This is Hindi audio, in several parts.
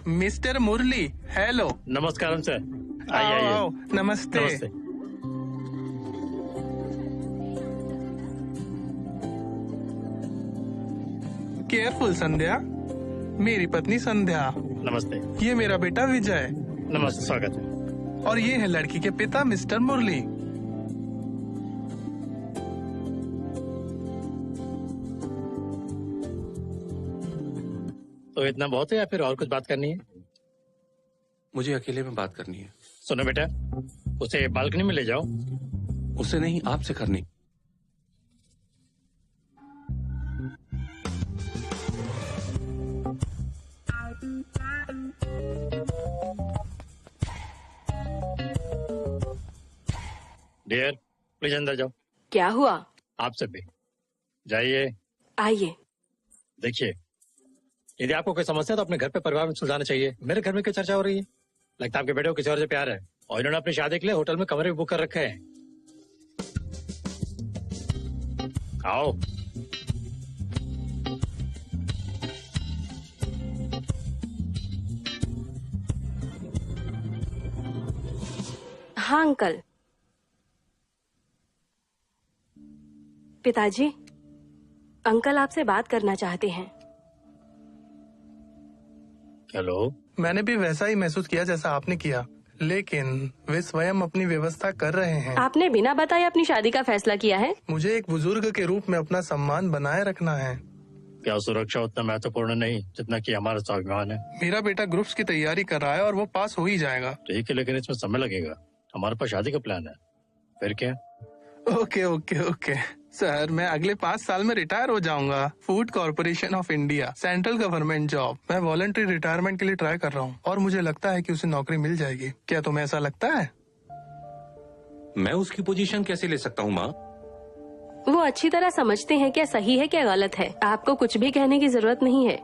मिस्टर मुरली, हेलो। नमस्कारम सर। आओ आइए आओ, नमस्ते। नमस्ते। केयरफुल संध्या, मेरी पत्नी संध्या। नमस्ते। ये मेरा बेटा विजय। नमस्ते, स्वागत है। और ये है लड़की के पिता मिस्टर मुरली। तो इतना बहुत है या फिर और कुछ बात करनी है? मुझे अकेले में बात करनी है। सुनो बेटा, उसे बालकनी में ले जाओ। उसे नहीं, आपसे करनी। डियर, प्लीज अंदर जाओ। क्या हुआ? आपसे भी जाइए। आइए। देखिए, यदि आपको कोई समस्या है तो अपने घर पे परिवार में सुलझाना चाहिए। मेरे घर में क्या चर्चा हो रही है? लगता है आपके बेटे को किसी और से प्यार है और इन्होंने अपनी शादी के लिए होटल में कमरे भी बुक कर रखे हैं। आओ। हाँ अंकल। पिताजी, अंकल आपसे बात करना चाहते हैं। हेलो। मैंने भी वैसा ही महसूस किया जैसा आपने किया, लेकिन वे स्वयं अपनी व्यवस्था कर रहे हैं। आपने बिना बताए अपनी शादी का फैसला किया है? मुझे एक बुजुर्ग के रूप में अपना सम्मान बनाए रखना है। क्या सुरक्षा उतना महत्वपूर्ण नहीं जितना कि हमारा स्वाभिमान है? मेरा बेटा ग्रुप्स की तैयारी कर रहा है और वो पास हो ही जाएगा। ठीक है, लेकिन इसमें समय लगेगा। हमारे पास शादी का प्लान है। फिर क्या? ओके ओके ओके सर, मैं अगले 5 साल में रिटायर हो जाऊंगा। Food corporation of India, central government job. मैं वॉलंटरी रिटायरमेंट के लिए ट्राई कर रहा हूँ और मुझे लगता है कि उसे नौकरी मिल जाएगी। क्या तुम्हें ऐसा लगता है? मैं उसकी पोजीशन कैसे ले सकता हूँ माँ? वो अच्छी तरह समझते हैं क्या सही है क्या गलत है। आपको कुछ भी कहने की जरूरत नहीं है।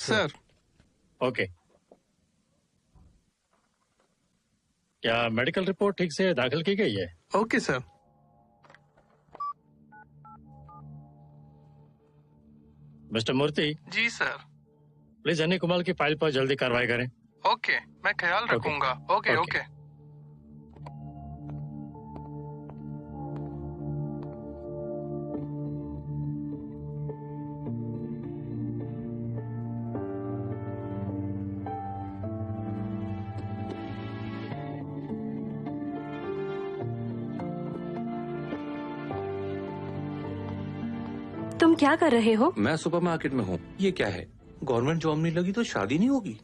सर। ओके। क्या मेडिकल रिपोर्ट ठीक से दाखिल की गई है? Okay sir. मिस्टर मूर्ति। जी सर। प्लीज अनिल कुमार की फाइल पर जल्दी कार्रवाई करें। ओके, मैं ख्याल रखूंगा। Okay okay. तुम क्या कर रहे हो? मैं सुपरमार्केट में हूँ। ये क्या है? गवर्नमेंट जॉब नहीं लगी तो शादी नहीं होगी?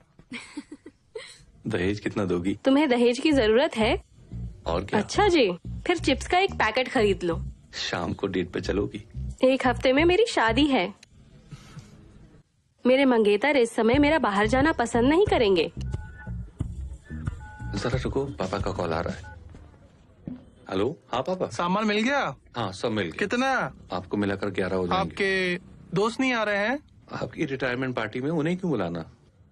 दहेज कितना दोगी? तुम्हें दहेज की जरूरत है? और क्या? अच्छा जी, फिर चिप्स का एक पैकेट खरीद लो। शाम को डेट पे चलोगी? 1 हफ्ते में मेरी शादी है। मेरे मंगेतर इस समय मेरा बाहर जाना पसंद नहीं करेंगे। जरा रुको, पापा का कॉल आ रहा है। हेलो। हाँ पापा। सामान मिल गया? हाँ सब मिल गया। कितना? आपको मिलाकर 11 हो जाएंगे। आपके दोस्त नहीं आ रहे हैं? आपकी रिटायरमेंट पार्टी में उन्हें क्यों बुलाना?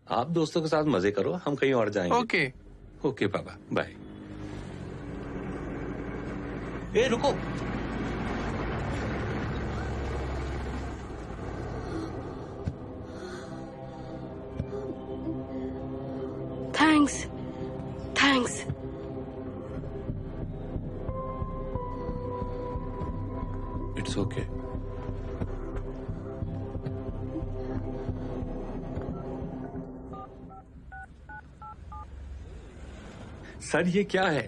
आप दोस्तों के साथ मजे करो, हम कहीं और जाएंगे। ओके ओके पापा, बाय। ए रुको। Thanks thanks. It's okay. Sir ये क्या है?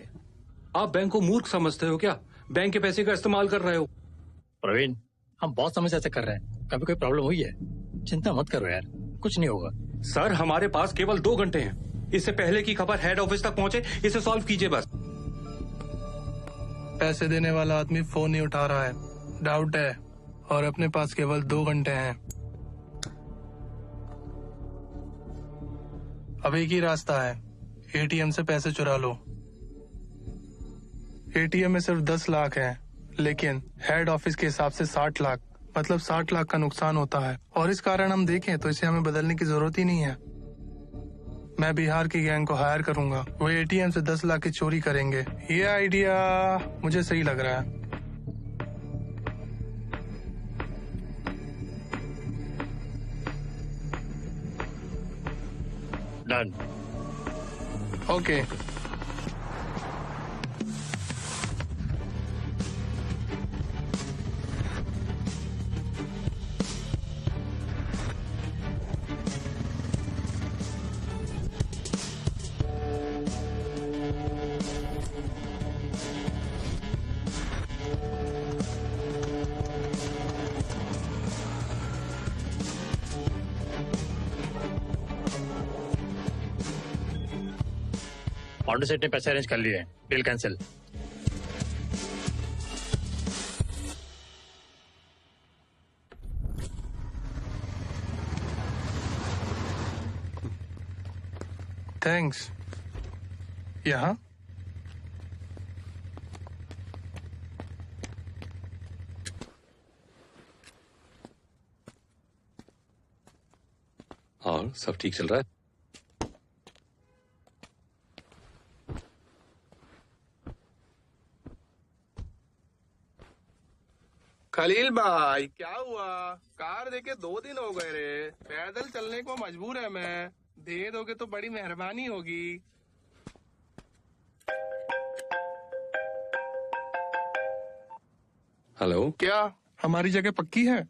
आप बैंक को मूर्ख समझते हो क्या? बैंक के पैसे का इस्तेमाल कर रहे हो। प्रवीण, हम बहुत समय से ऐसे कर रहे हैं, कभी कोई प्रॉब्लम हुई है? चिंता मत करो यार, कुछ नहीं होगा। सर हमारे पास केवल 2 घंटे हैं, इससे पहले की खबर हेड ऑफिस तक पहुंचे, इसे सॉल्व कीजिए बस। पैसे देने वाला आदमी फोन नहीं उठा रहा है, डाउट है, और अपने पास केवल 2 घंटे हैं। अब एक ही रास्ता है, एटीएम से पैसे चुरा लो। एटीएम में सिर्फ 10 लाख है, लेकिन हेड ऑफिस के हिसाब से 60 लाख, मतलब 60 लाख का नुकसान होता है। और इस कारण हम देखें तो इसे हमें बदलने की जरूरत ही नहीं है। मैं बिहार की गैंग को हायर करूंगा, वो एटीएम से 10 लाख की चोरी करेंगे। ये आइडिया मुझे सही लग रहा है। डन। ओके। पांडु सेठ ने पैसे अरेंज कर लिए हैं, डील कैंसिल। थैंक्स। यहाँ और सब ठीक चल रहा है? खलील भाई, क्या हुआ? कार देके 2 दिन हो गए रे, पैदल चलने को मजबूर है मैं। दे दोगे तो बड़ी मेहरबानी होगी। हेलो। क्या हमारी जगह पक्की है?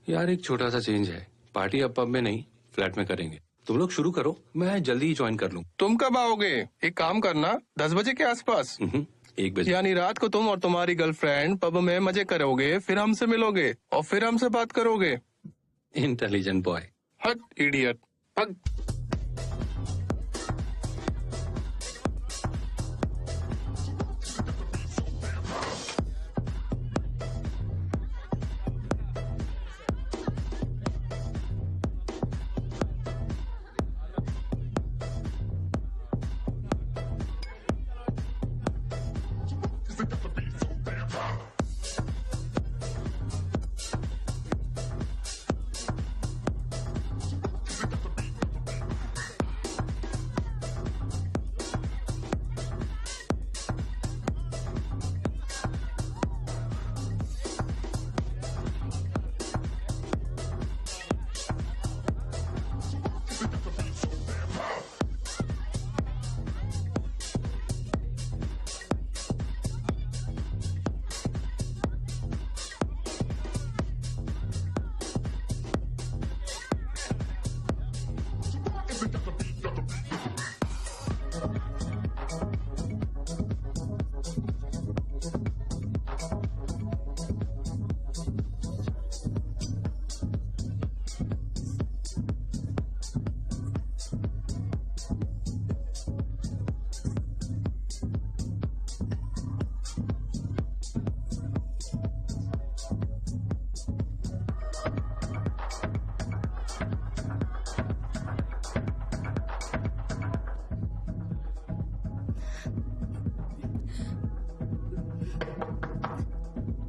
यार एक छोटा सा चेंज है, पार्टी अब पब में नहीं फ्लैट में करेंगे। तुम लोग शुरू करो, मैं जल्दी ही ज्वाइन कर लूँ। तुम कब आओगे? एक काम करना, 10 बजे के आसपास। 1 बजे। यानी रात को तुम और तुम्हारी गर्लफ्रेंड पब में मजे करोगे, फिर हमसे मिलोगे और फिर हमसे बात करोगे। Intelligent boy. हट इडियट, हट।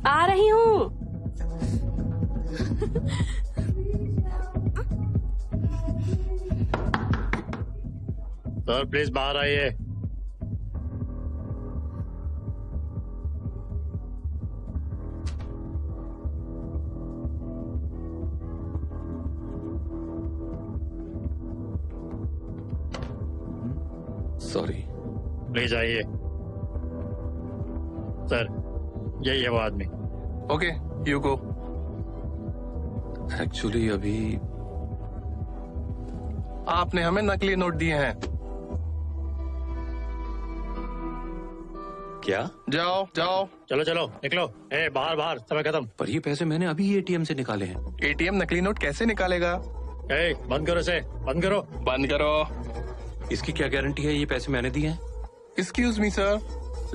आ रही हूँ। सर प्लीज बाहर आइए। सॉरी। प्लीज आइए। सर यही है वो आदमी। Okay, you go. एक्चुअली अभी आपने हमें नकली नोट दिए हैं। क्या? जाओ जाओ। चलो चलो निकलो। ए बाहर बाहर, समय खत्म। पर ये पैसे मैंने अभी एटीएम से निकाले हैं। एटीएम नकली नोट कैसे निकालेगा? ए बंद करो इसे, बंद करो। बंद करो। इसकी क्या गारंटी है ये पैसे मैंने दिए हैं? Excuse me sir,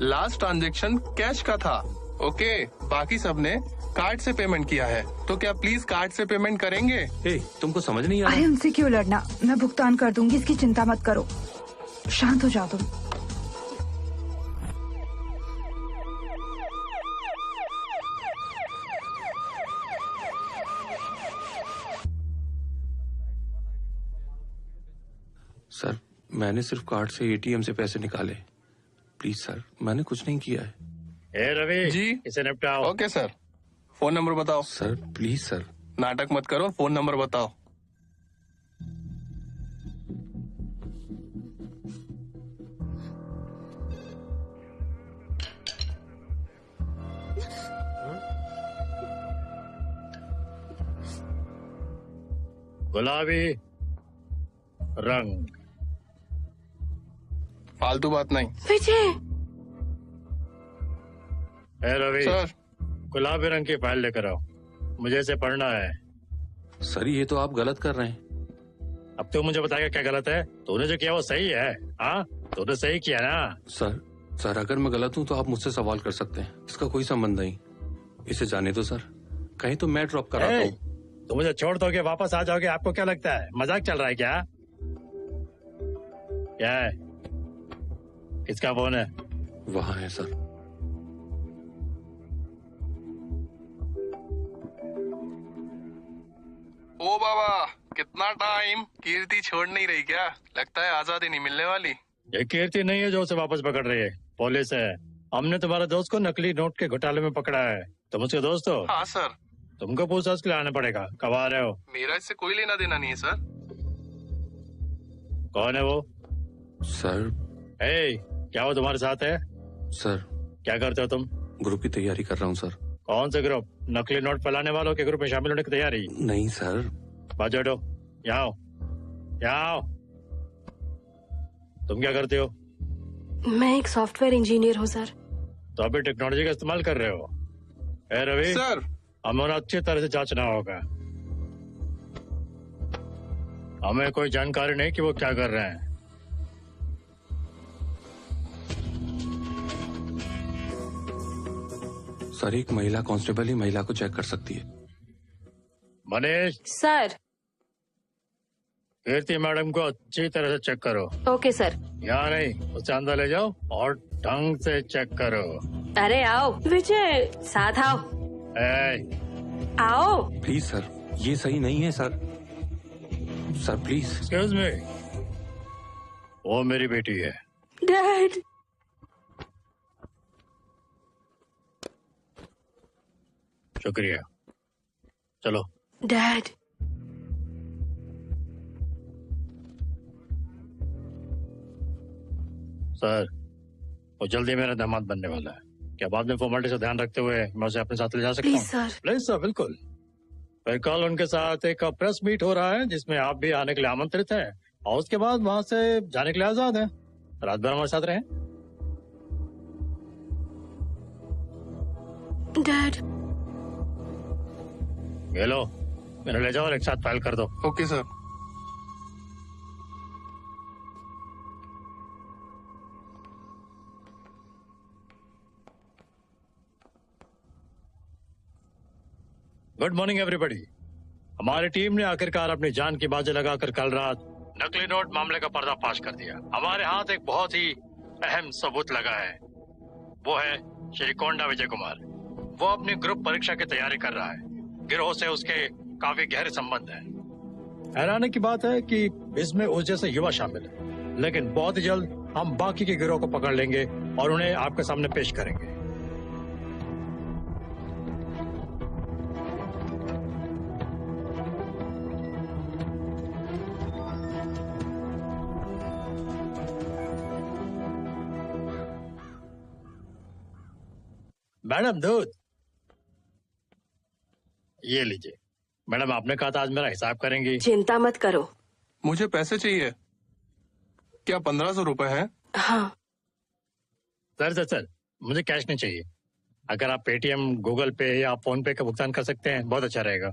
last transaction cash का था। ओके, बाकी सबने कार्ड से पेमेंट किया है, तो क्या प्लीज कार्ड से पेमेंट करेंगे? ए, तुमको समझ नहीं आ अरे रहा? उनसे क्यों लड़ना, मैं भुगतान कर दूंगी, इसकी चिंता मत करो। शांत हो जाओ तुम। सर, मैंने सिर्फ कार्ड से एटीएम से पैसे निकाले। प्लीज सर, मैंने कुछ नहीं किया है। ए रवि जी। इसे निपटाओ। ओके सर, फोन नंबर बताओ। Sir please sir. नाटक मत करो, फोन नंबर बताओ। गुलाबी रंग। फालतू बात नहीं। विजय, ए रवि, सर गुलाबी रंग की फाइल लेकर आओ, मुझे इसे पढ़ना है। सर ये तो आप गलत कर रहे हैं। अब तू मुझे बताएगा क्या गलत है? तूने जो किया वो सही है? हाँ तूने सही किया ना? सर अगर मैं गलत हूँ तो आप मुझसे सवाल कर सकते हैं, इसका कोई संबंध नहीं। इसे जाने दो सर, कहीं तो मैं ड्रॉप कराता ए, हूँ। तुम मुझे छोड़ दोगे, वापस आ जाओगे? आपको क्या लगता है मजाक चल रहा है क्या? क्या है? किसका फोन है? वहाँ है सर। ओ बाबा, कितना टाइम। कीर्ति छोड़ नहीं रही क्या? लगता है आजादी नहीं मिलने वाली। ये कीर्ति नहीं है जो उसे वापस पकड़ रही है, पुलिस है। हमने तुम्हारे दोस्त को नकली नोट के घोटाले में पकड़ा है। तुम उसके दोस्त हो? हाँ सर। तुमको पूछताछ के लिए आना पड़ेगा। कब आ रहे हो? मेरा इससे कोई लेना देना नहीं है सर। कौन है वो? सर ए, क्या वो तुम्हारे साथ है? सर क्या करते हो तुम? ग्रुप की तैयारी कर रहा हूँ सर। कौन से ग्रुप? नकली नोट फैलाने वालों के ग्रुप में शामिल होने की तैयारी? नहीं सर। बाजू हटो, यहाँ आओ, यहाँ आओ। तुम क्या करते हो? मैं एक सॉफ्टवेयर इंजीनियर हूँ सर। तो अभी टेक्नोलॉजी का इस्तेमाल कर रहे हो? ए रवि, सर हमें अच्छी तरह से जांचना होगा। हमें कोई जानकारी नहीं कि वो क्या कर रहे हैं। सर एक महिला कांस्टेबल ही महिला को चेक कर सकती है। मनीष, सर। कीर्ति मैडम को अच्छी तरह से चेक करो। Okay sir. यहाँ नहीं, उसे अंदर ले जाओ और ढंग से चेक करो। अरे आओ विजय, साथ आओ। ए, आओ। प्लीज सर, ये सही नहीं है sir. Sir please. Excuse me, वो मेरी बेटी है। डैड। शुक्रिया, चलो। डैड। सर, वो जल्दी मेरा दामाद बनने वाला है। क्या बाद में फॉर्मेलिटी से ध्यान रखते हुए मैं उसे अपने साथ ले जा सकता प्लीज हूँ? सर। प्लीज सर, बिल्कुल। फिर कल उनके साथ एक प्रेस मीट हो रहा है जिसमें आप भी आने के लिए आमंत्रित हैं, और उसके बाद वहाँ से जाने के लिए आजाद हैं। रात भर हमारे साथ रहें। डैड। ये लो, मेरे ले जाओ और एक साथ फाइल कर दो। Okay sir. Good morning everybody. हमारी टीम ने आखिरकार अपनी जान की बाजी लगाकर कल रात नकली नोट मामले का पर्दाफाश कर दिया। हमारे हाथ एक बहुत ही अहम सबूत लगा है। वो है श्री कोंडा विजय कुमार। वो अपनी ग्रुप परीक्षा की तैयारी कर रहा है। गिरोह से उसके काफी गहरे संबंध हैं। हैरानी की बात है कि इसमें उस जैसे युवा शामिल है, लेकिन बहुत ही जल्द हम बाकी के गिरोह को पकड़ लेंगे और उन्हें आपके सामने पेश करेंगे। मैडम दूध, ये लीजिए। मैडम आपने कहा था आज मेरा हिसाब करेंगी। चिंता मत करो। मुझे पैसे चाहिए। क्या 1500 रुपए है? हाँ। सर मुझे कैश नहीं चाहिए। अगर आप पेटीएम, गूगल पे या फोन पे का भुगतान कर सकते हैं बहुत अच्छा रहेगा।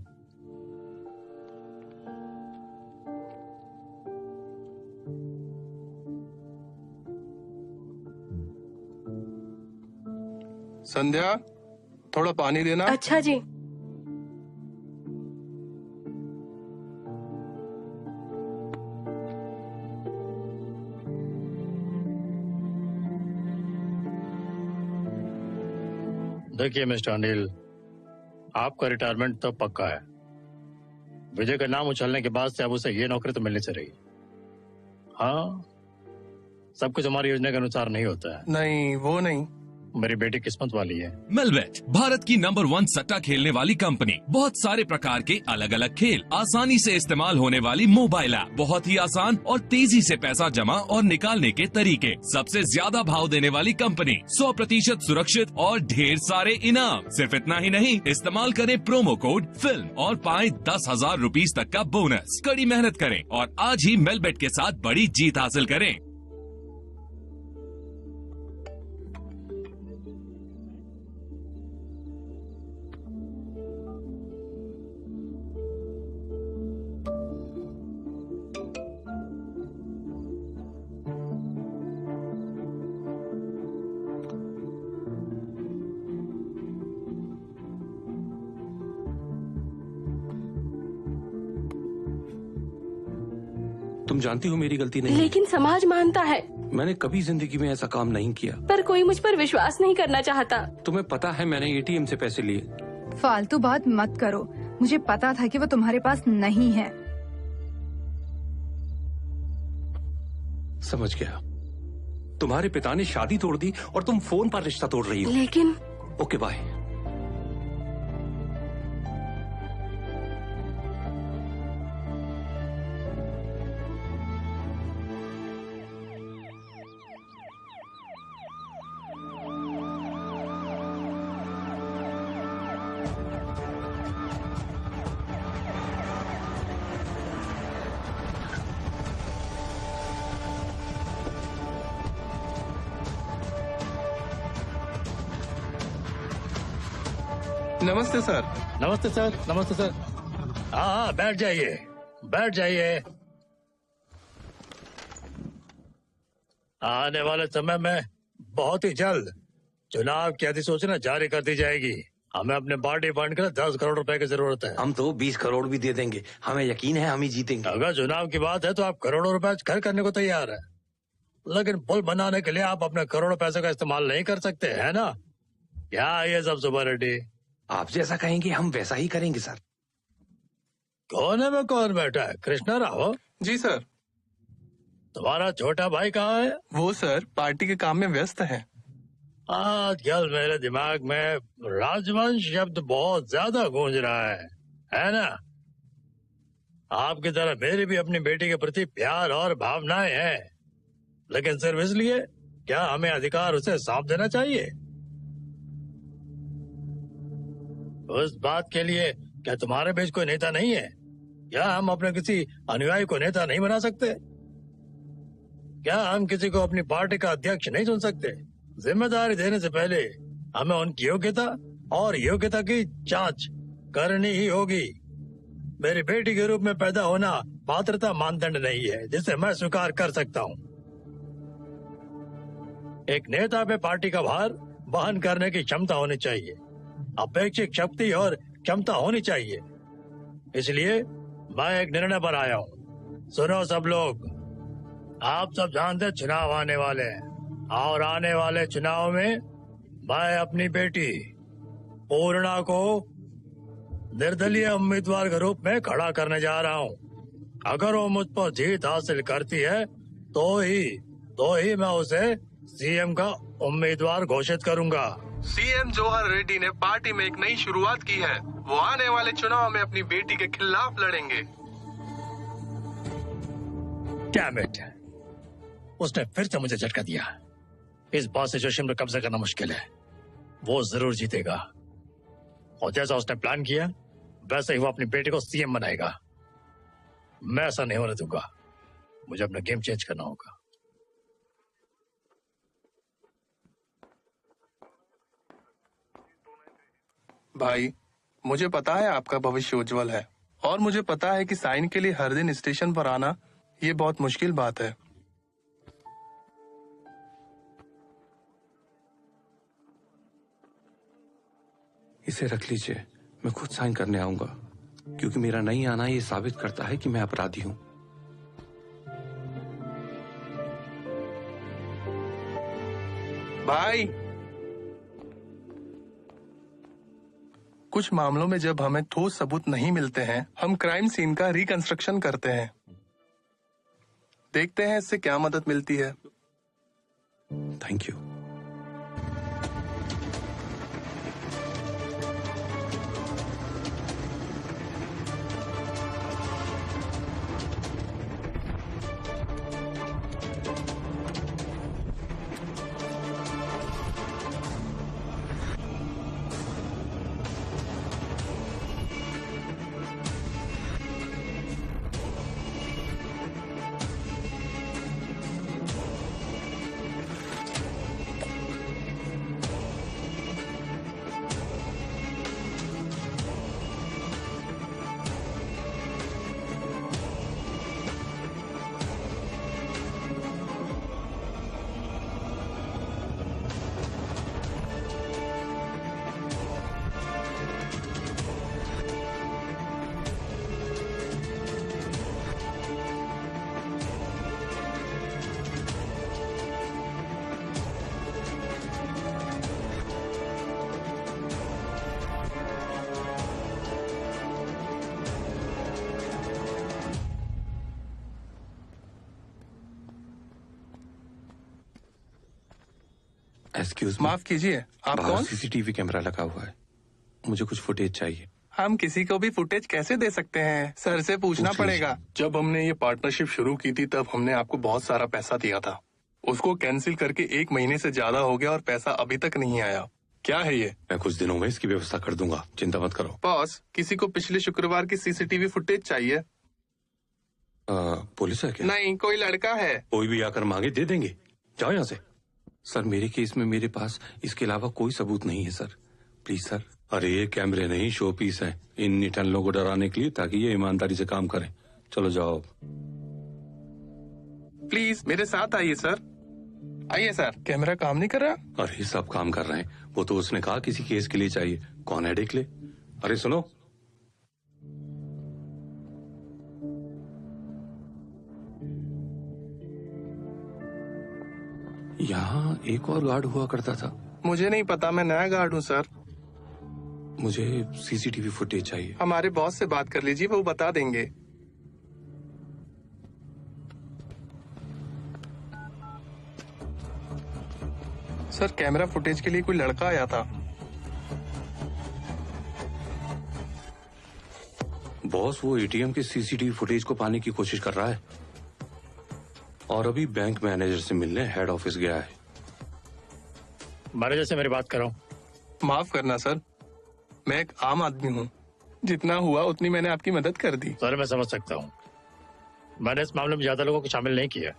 संध्या, थोड़ा पानी देना। अच्छा जी। देखिए मिस्टर अनिल, आपका रिटायरमेंट तो पक्का है। विजय का नाम उछलने के बाद से अब उसे ये नौकरी तो मिलनी चाहिए। हाँ, सब कुछ हमारी योजना के अनुसार नहीं होता है। नहीं, वो नहीं। मेरी बेटी किस्मत वाली है। मेलबेट भारत की नंबर 1 सट्टा खेलने वाली कंपनी। बहुत सारे प्रकार के अलग अलग खेल, आसानी से इस्तेमाल होने वाली मोबाइल ऐप, बहुत ही आसान और तेजी से पैसा जमा और निकालने के तरीके, सबसे ज्यादा भाव देने वाली कंपनी, 100% सुरक्षित और ढेर सारे इनाम। सिर्फ इतना ही नहीं, इस्तेमाल करें प्रोमो कोड फिल्म और पाएं 10,000 रुपीज तक का बोनस। कड़ी मेहनत करें और आज ही मेलबेट के साथ बड़ी जीत हासिल करें। तुम जानती हो मेरी गलती नहीं है। लेकिन समाज मानता है। मैंने कभी जिंदगी में ऐसा काम नहीं किया। पर कोई मुझ पर विश्वास नहीं करना चाहता। तुम्हें पता है मैंने एटीएम से पैसे लिए। फालतू बात मत करो, मुझे पता था कि वो तुम्हारे पास नहीं है। समझ गया। तुम्हारे पिता ने शादी तोड़ दी और तुम फोन पर रिश्ता तोड़ रही हो। लेकिन ओके बाय। नमस्ते सर। नमस्ते सर। नमस्ते सर। हाँ हाँ, बैठ जाइए, बैठ जाइए। आने वाले समय में बहुत ही जल्द चुनाव की अधिसूचना जारी कर दी जाएगी। हमें अपने पार्टी फंड के लिए 10 करोड़ रुपए की जरूरत है। हम तो 20 करोड़ भी दे देंगे, हमें यकीन है हम ही जीतेंगे। अगर चुनाव की बात है तो आप करोड़ों रुपए खर्च करने को तैयार है, लेकिन पुल बनाने के लिए आप अपने करोड़ों पैसे का इस्तेमाल नहीं कर सकते, है ना? क्या ये सब सुपर रेड्डी? आप जैसा कहेंगे हम वैसा ही करेंगे सर। कोने में कौन बैठा है? कृष्णा राव? जी सर। तुम्हारा छोटा भाई कहाँ है? वो सर पार्टी के काम में व्यस्त है। आजकल मेरे दिमाग में राजवंश शब्द बहुत ज्यादा गूंज रहा है ना? आपकी तरह मेरी भी अपनी बेटी के प्रति प्यार और भावनाएं हैं, लेकिन सिर्फ इसलिए क्या हमें अधिकार उसे सौंप देना चाहिए? उस बात के लिए क्या तुम्हारे बीच कोई नेता नहीं है? क्या हम अपने किसी अनुयायी को नेता नहीं बना सकते? क्या हम किसी को अपनी पार्टी का अध्यक्ष नहीं चुन सकते? जिम्मेदारी देने से पहले हमें उनकी योग्यता और योग्यता की जांच करनी ही होगी। मेरी बेटी के रूप में पैदा होना पात्रता मानदंड नहीं है जिसे मैं स्वीकार कर सकता हूँ। एक नेता पे पार्टी का भार वहन करने की क्षमता होनी चाहिए, अपेक्षित शक्ति और क्षमता होनी चाहिए। इसलिए मैं एक निर्णय पर आया हूँ। सुनो सब लोग, आप सब जानते चुनाव आने वाले हैं और आने वाले चुनाव में मैं अपनी बेटी पूर्णा को निर्दलीय उम्मीदवार के रूप में खड़ा करने जा रहा हूँ। अगर वो मुझ पर जीत हासिल करती है तो ही मैं उसे सीएम का उम्मीदवार घोषित करूंगा। सीएम जवाहर रेड्डी ने पार्टी में एक नई शुरुआत की है। वो आने वाले चुनाव में अपनी बेटी के खिलाफ लड़ेंगे। डैम इट, उसने फिर से मुझे झटका दिया। इस बात सिचुएशन पर कब्जा करना मुश्किल है। वो जरूर जीतेगा और जैसा उसने प्लान किया वैसे ही वो अपनी बेटी को सीएम बनाएगा। मैं ऐसा नहीं होने दूंगा। मुझे अपना गेम चेंज करना होगा। भाई, मुझे पता है आपका भविष्य उज्जवल है और मुझे पता है कि साइन के लिए हर दिन स्टेशन पर आना ये बहुत मुश्किल बात है। इसे रख लीजिए, मैं खुद साइन करने आऊंगा, क्योंकि मेरा नहीं आना ये साबित करता है कि मैं अपराधी हूं। भाई, कुछ मामलों में जब हमें ठोस सबूत नहीं मिलते हैं, हम क्राइम सीन का रिकंस्ट्रक्शन करते हैं। देखते हैं इससे क्या मदद मिलती है। Thank you. एक्सक्यूज माफ कीजिए, आप बाहर कौन? सीसीटीवी कैमरा लगा हुआ है, मुझे कुछ फुटेज चाहिए। हम किसी को भी फुटेज कैसे दे सकते हैं? सर से पूछना पूछ लीजिए। पड़ेगा। जब हमने ये पार्टनरशिप शुरू की थी तब हमने आपको बहुत सारा पैसा दिया था। उसको कैंसिल करके 1 महीने से ज्यादा हो गया और पैसा अभी तक नहीं आया। क्या है ये? मैं कुछ दिनों में इसकी व्यवस्था कर दूंगा, चिंता मत करो। बॉस, किसी को पिछले शुक्रवार की सीसीटीवी फुटेज चाहिए। पुलिस है क्या? नहीं, कोई लड़का है। कोई भी आकर मांगे दे देंगे, जाओ यहाँ से। सर, मेरे केस में मेरे पास इसके अलावा कोई सबूत नहीं है सर, प्लीज सर। अरे ये कैमरे नहीं, शो पीस है इन निठल्लों को डराने के लिए, ताकि ये ईमानदारी से काम करें। चलो जाओ। प्लीज मेरे साथ आइए सर। आइए सर। कैमरा काम नहीं कर रहा? अरे सब काम कर रहे हैं, वो तो उसने कहा किसी केस के लिए चाहिए। कौन है देख ले। अरे सुनो, यहाँ एक और गार्ड हुआ करता था। मुझे नहीं पता, मैं नया गार्ड हूँ सर। मुझे सीसीटीवी फुटेज चाहिए। हमारे बॉस से बात कर लीजिए, वो बता देंगे। सर, कैमरा फुटेज के लिए कोई लड़का आया था। बॉस, वो एटीएम के सीसीटीवी फुटेज को पाने की कोशिश कर रहा है और अभी बैंक मैनेजर से मिलने हेड ऑफिस गया है। मैनेजर से मेरी बात करो। माफ करना सर, मैं एक आम आदमी हूँ। जितना हुआ उतनी मैंने आपकी मदद कर दी। सर, मैं समझ सकता हूँ। मैंने इस मामले में ज्यादा लोगों को शामिल नहीं किया।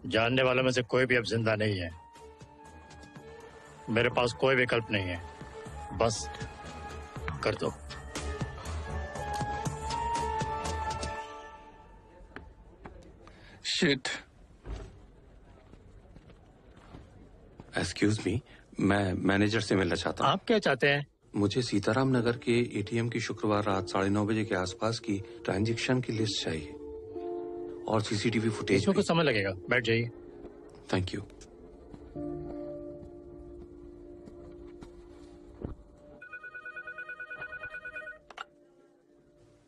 जानने वालों में से कोई भी अब जिंदा नहीं है। मेरे पास कोई विकल्प नहीं है, बस कर दो। शिट। एक्सक्यूज मी, मैं मैनेजर से मिलना चाहता हूँ। आप क्या चाहते हैं? मुझे सीताराम नगर के एटीएम की शुक्रवार रात 9:30 बजे के आसपास की ट्रांजैक्शन की लिस्ट चाहिए और सीसीटीवी फुटेज इसमें कुछ समय लगेगा, बैठ जाइए। Thank you.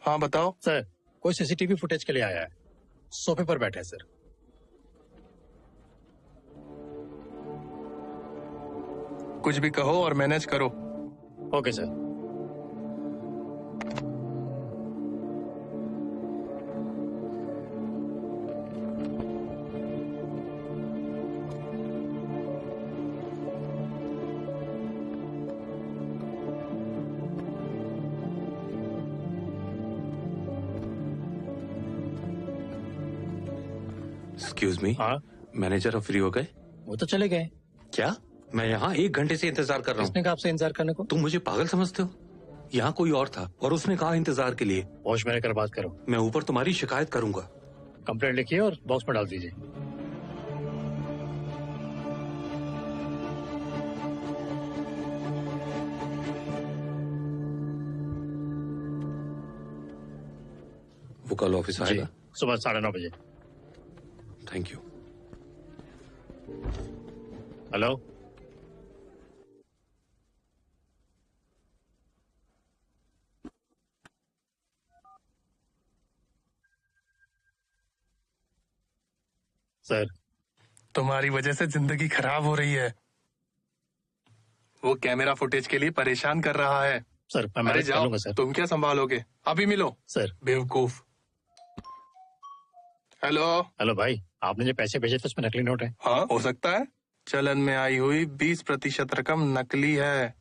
हाँ बताओ। सर, कोई सीसीटीवी फुटेज के लिए आया है। सोफे पर बैठे हैं सर। कुछ भी कहो और मैनेज करो। Okay sir. एक्सक्यूज मी, हाँ, मैनेजर अब फ्री हो गए? वो तो चले गए। क्या? मैं यहाँ 1 घंटे से इंतजार कर रहा हूँ। किसने कहा आपसे इंतजार करने को? तुम मुझे पागल समझते हो? यहाँ कोई और था और उसने कहा इंतजार के लिए। होश में रहकर बात करो। मैं ऊपर तुम्हारी शिकायत करूंगा। कंप्लेंट लिखिए और बॉक्स में डाल दीजिए। वो कल ऑफिस आएगा? सुबह 9:30 बजे। Thank you. Hello, sir. तुम्हारी वजह से जिंदगी खराब हो रही है। वो कैमरा फुटेज के लिए परेशान कर रहा है। सर मैं अरे मैनेज कर जाओ, लूंगा सर। तुम क्या संभालोगे? अभी मिलो सर। बेवकूफ। हेलो। हेलो भाई, आपने जो पैसे भेजे थे उसमें नकली नोट है। हाँ हो सकता है। चलन में आई हुई 20% रकम नकली है।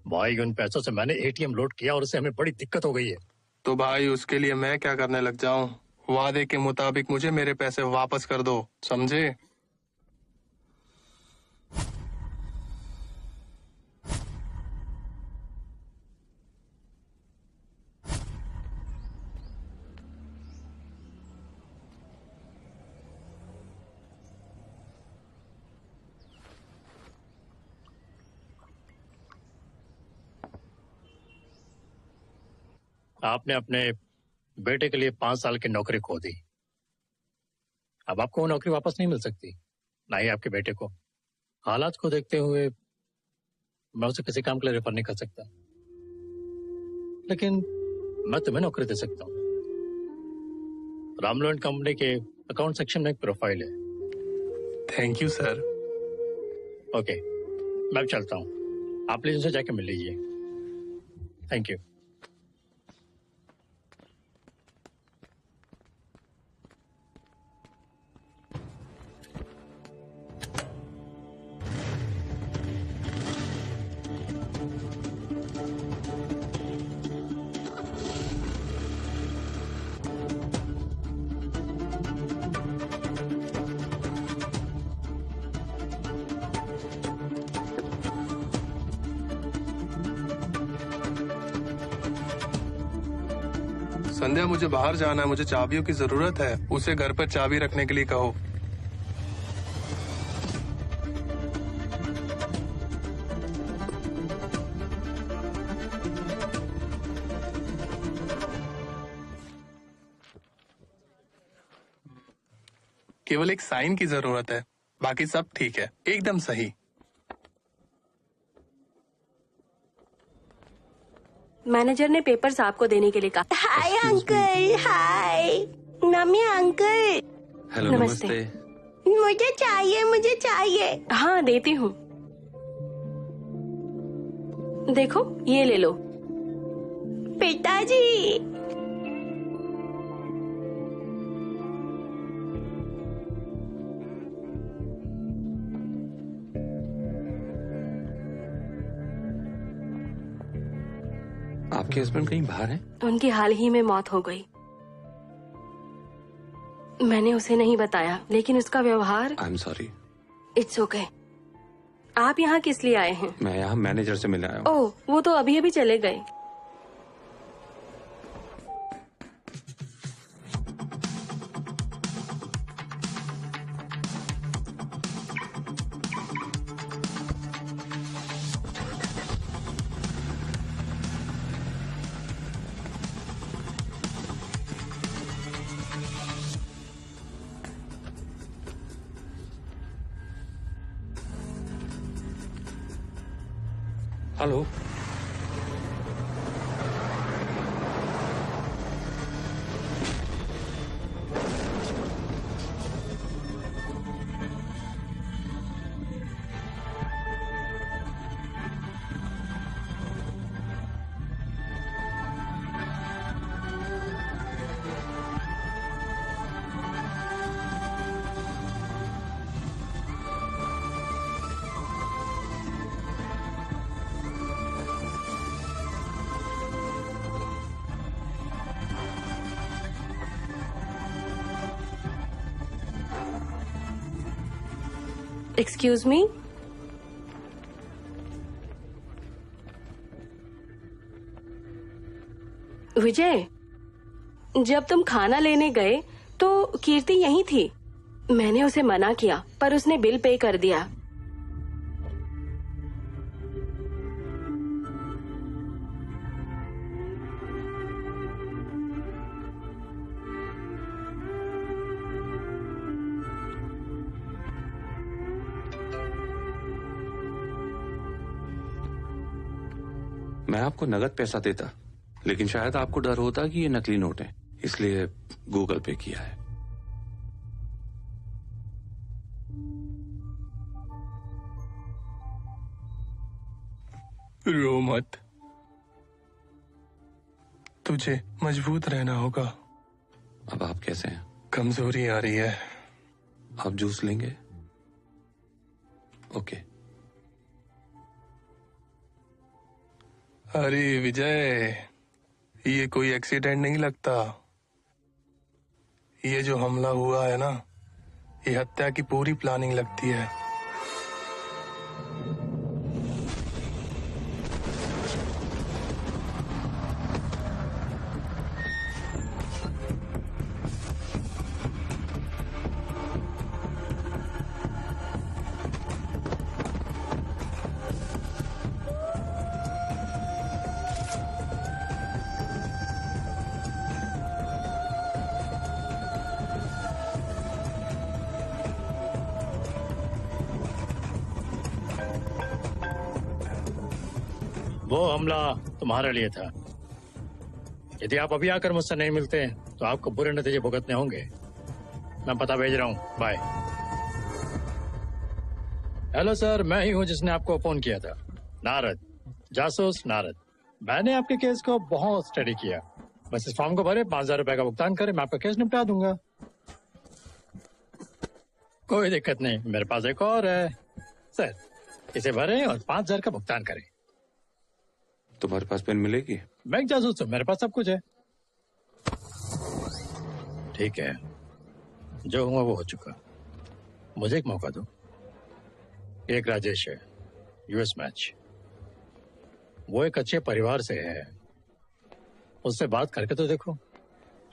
भाई उन पैसों से मैंने एटीएम लोड किया और उससे हमें बड़ी दिक्कत हो गई है। तो भाई उसके लिए मैं क्या करने लग जाऊं? वादे के मुताबिक मुझे मेरे पैसे वापस कर दो, समझे? आपने अपने बेटे के लिए 5 साल की नौकरी खो दी। अब आपको वो नौकरी वापस नहीं मिल सकती, ना ही आपके बेटे को। हालात को देखते हुए मैं उसे किसी काम के लिए रेफर नहीं कर सकता, लेकिन मैं तुम्हें नौकरी दे सकता हूँ। रामलो एंड कंपनी के अकाउंट सेक्शन में एक प्रोफाइल है। Thank you sir. ओके, मैं चलता हूँ, आप प्लीज उनसे जाके मिल लीजिए। Thank you. संध्या, मुझे बाहर जाना है, मुझे चाबियों की जरूरत है। उसे घर पर चाबी रखने के लिए कहो। केवल एक साइन की जरूरत है, बाकी सब ठीक है, एकदम सही। मैनेजर ने पेपर्स आपको देने के लिए कहा। Hi uncle. Hi mummy. Uncle hello, नमस्ते। मुझे चाहिए, मुझे चाहिए। हाँ देती हूँ, देखो ये ले लो। पिताजी। आपके हस्बैंड कहीं बाहर हैं? उनकी हाल ही में मौत हो गई। मैंने उसे नहीं बताया, लेकिन उसका व्यवहार। I am sorry. It's okay. आप यहाँ किस लिए आए हैं? मैं यहाँ मैनेजर से मिलने आया हूँ। ओह, वो तो अभी अभी चले गए। हेलो। एक्सक्यूज मी, विजय, जब तुम खाना लेने गए तो कीर्ति यहीं थी। मैंने उसे मना किया पर उसने बिल पे कर दिया। मैं आपको नगद पैसा देता, लेकिन शायद आपको डर होता कि ये नकली नोट है, इसलिए गूगल पे किया है। रो मत, तुझे मजबूत रहना होगा। अब आप कैसे हैं? कमजोरी आ रही है। आप जूस लेंगे? ओके। अरे विजय, ये कोई एक्सीडेंट नहीं लगता। ये जो हमला हुआ है ना, ये हत्या की पूरी प्लानिंग लगती है। वो हमला तुम्हारे लिए था। यदि आप अभी आकर मुझसे नहीं मिलते तो आपको बुरे नतीजे भुगतने होंगे। मैं पता भेज रहा हूँ, बाय। हेलो सर, मैं ही हूँ जिसने आपको फोन किया था। नारद, जासूस नारद। मैंने आपके केस को बहुत स्टडी किया। बस इस फॉर्म को भरे, 5,000 रुपए का भुगतान करें, मैं आपका केस निपटा दूंगा। कोई दिक्कत नहीं, मेरे पास एक और है। सर, इसे भरें और 5,000 का भुगतान करें। तुम्हारे पास पेन मिलेगी? मैं जासूस हूँ, मेरे पास सब कुछ है। ठीक है, जो हुआ वो हो चुका। मुझे एक मौका दो। एक राजेश है, यूएस मैच। वो एक अच्छे परिवार से है, उससे बात करके तो देखो।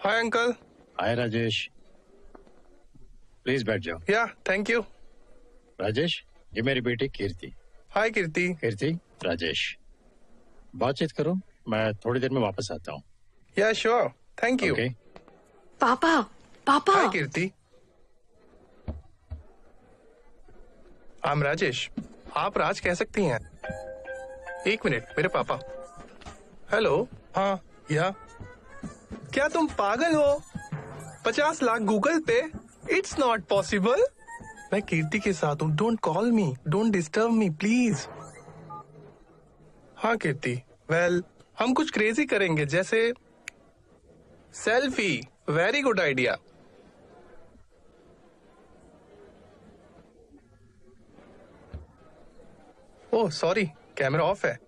हाय अंकल। हाय राजेश, प्लीज बैठ जाओ। या थैंक यू। राजेश, ये मेरी बेटी कीर्ति। हाय कीर्ति। कीर्ति, राजेश, बातचीत करो, मैं थोड़ी देर में वापस आता हूँ। या sure, thank you. Okay. Papa, papa. Hi Kirti. I am Rajesh. आप राज कह सकती हैं। एक मिनट, मेरे पापा। हेलो। हाँ, या क्या तुम पागल हो? 50 लाख गूगल पे? It's not possible. मैं कीर्ति के साथ हूँ। Don't call me, don't disturb me please. हाँ कीर्ति, वेल हम कुछ क्रेजी करेंगे, जैसे selfie. Very good idea. Oh sorry, camera off है।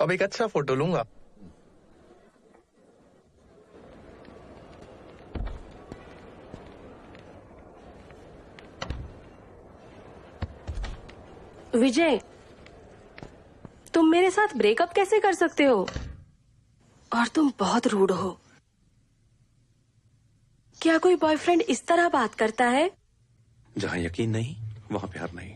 अब एक अच्छा फोटो लूंगा। विजय, तुम मेरे साथ ब्रेकअप कैसे कर सकते हो? और तुम बहुत रूड हो। क्या कोई बॉयफ्रेंड इस तरह बात करता है? जहां यकीन नहीं वहां प्यार नहीं।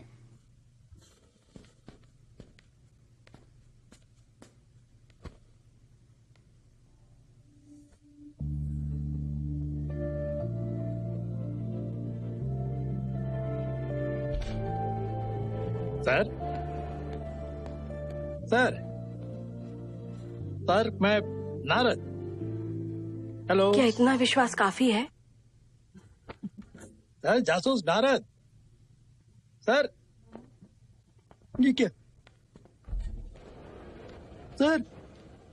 सर, सर, सर, मैं नारद। हेलो। क्या इतना विश्वास काफी है? सर, जासूस नारद। सर, ये क्या? सर,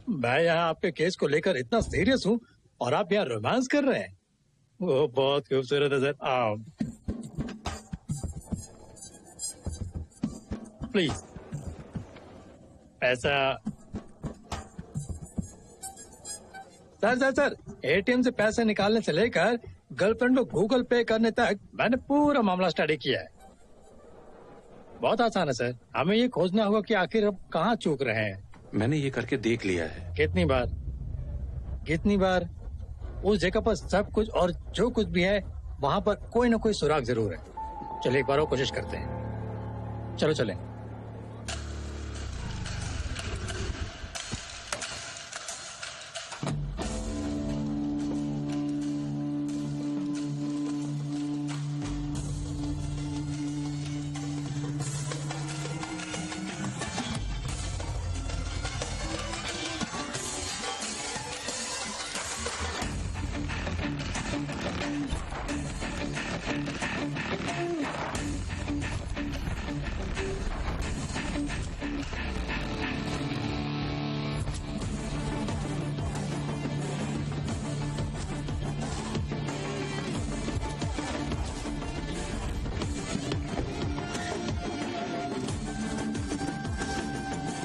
मैं यहाँ आपके केस को लेकर इतना सीरियस हूँ और आप यहाँ रोमांस कर रहे हैं। वो बहुत खूबसूरत है सर। प्लीज ऐसा। सर, एटीएम से पैसे निकालने से लेकर गर्लफ्रेंड को गूगल पे करने तक मैंने पूरा मामला स्टडी किया है। बहुत आसान है सर, हमें ये खोजना होगा कि आखिर अब कहाँ चूक रहे हैं। मैंने ये करके देख लिया है। कितनी बार? कितनी बार उस जगह पर सब कुछ और जो कुछ भी है वहाँ पर कोई ना कोई सुराग जरूर है। चलिए एक बार और कोशिश करते हैं। चलो चलें।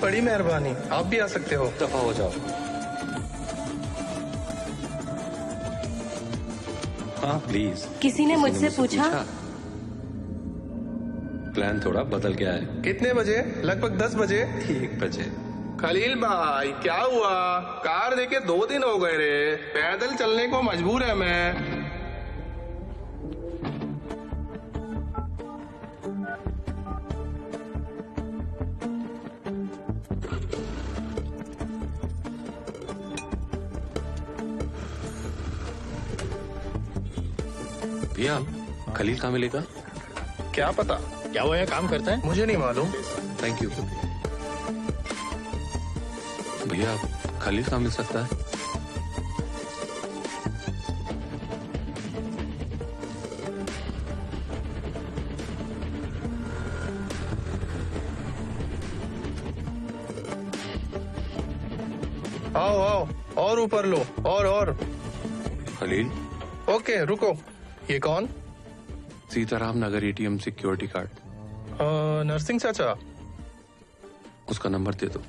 बड़ी मेहरबानी, आप भी आ सकते हो। दफा हो जाओ। हाँ प्लीज। किसी ने मुझसे पूछा? प्लान थोड़ा बदल गया है। कितने बजे? लगभग 10 बजे। 1 बजे। खलील भाई क्या हुआ? कार देके 2 दिन हो गए रे। पैदल चलने को मजबूर है मैं। भैया खलील कहाँ मिलेगा? क्या पता, क्या वो यहाँ काम करता है? मुझे नहीं मालूम। Thank you. भैया खलील कहाँ मिल सकता है? आओ आओ, और ऊपर लो, और। खलील। ओके रुको, ये कौन? सीताराम नगर एटीएम सिक्योरिटी कार्ड। नरसिंह चाचा। उसका नंबर दे दो।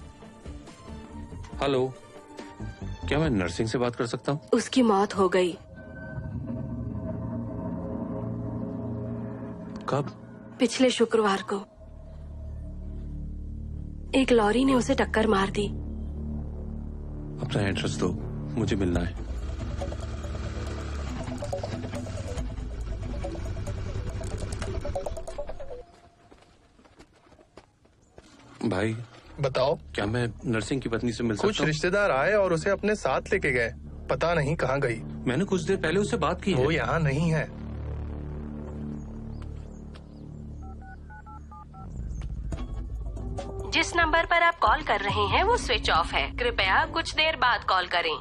हेलो, क्या मैं नरसिंह से बात कर सकता हूँ? उसकी मौत हो गई। कब? पिछले शुक्रवार को एक लॉरी ने उसे टक्कर मार दी। अपना एड्रेस दो, मुझे मिलना है। भाई बताओ। क्या मैं नरसिंह की पत्नी से मिल कुछ सकता हूँ? रिश्तेदार आए और उसे अपने साथ लेके गए, पता नहीं कहाँ गई। मैंने कुछ देर पहले उससे बात की है। वो यहाँ नहीं है। जिस नंबर पर आप कॉल कर रहे हैं वो स्विच ऑफ है। कृपया कुछ देर बाद कॉल करें।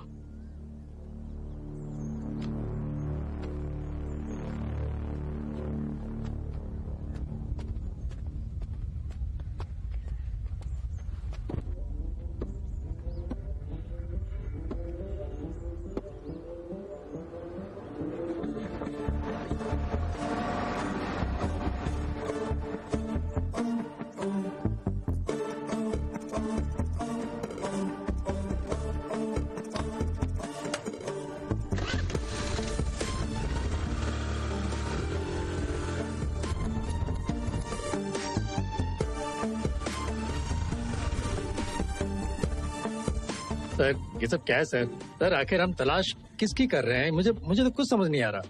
सर ये सब क्या है सर? सर आखिर हम तलाश किसकी कर रहे हैं? मुझे तो कुछ समझ नहीं आ रहा।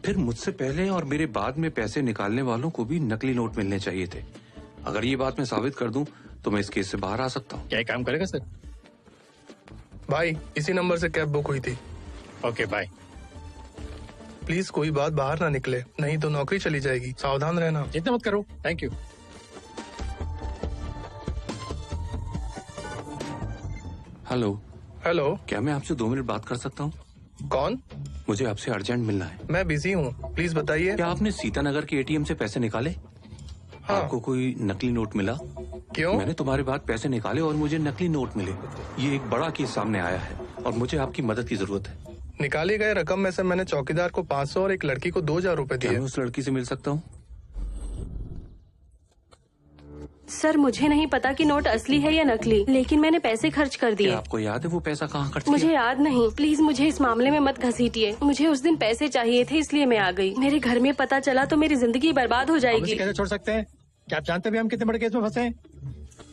फिर मुझसे पहले और मेरे बाद में पैसे निकालने वालों को भी नकली नोट मिलने चाहिए थे। अगर ये बात मैं साबित कर दूं तो मैं इस केस से बाहर आ सकता हूँ। क्या ये काम करेगा सर? भाई इसी नंबर से कैब बुक हुई थी। Okay bye. प्लीज कोई बात बाहर ना निकले, नहीं तो नौकरी चली जाएगी। सावधान रहना। चिंता मत करो। Thank you. हेलो। हेलो। क्या मैं आपसे 2 मिनट बात कर सकता हूँ? कौन? मुझे आपसे अर्जेंट मिलना है। मैं बिजी हूँ, प्लीज बताइए। क्या आपने सीतानगर के एटीएम से पैसे निकाले? हाँ। आपको कोई नकली नोट मिला? क्यों? मैंने तुम्हारे बाद पैसे निकाले और मुझे नकली नोट मिले। ये एक बड़ा केस सामने आया है और मुझे आपकी मदद की जरूरत है। निकाली गए रकम में से मैंने चौकीदार को 500 और एक लड़की को 2000 रुपए क्या दिए। मैं उस लड़की से मिल सकता हूँ? सर मुझे नहीं पता कि नोट असली है या नकली, लेकिन मैंने पैसे खर्च कर दिए। क्या आपको याद है वो पैसा कहाँ खर्च मुझे किया? याद नहीं। प्लीज मुझे इस मामले में मत घसीटिए। मुझे उस दिन पैसे चाहिए थे इसलिए मैं आ गई। मेरे घर में पता चला तो मेरी जिंदगी बर्बाद हो हम जाएगी। इसे कैसे छोड़ सकते हैं? क्या आप जानते भी हम कितने बड़े केस में फंसे हैं?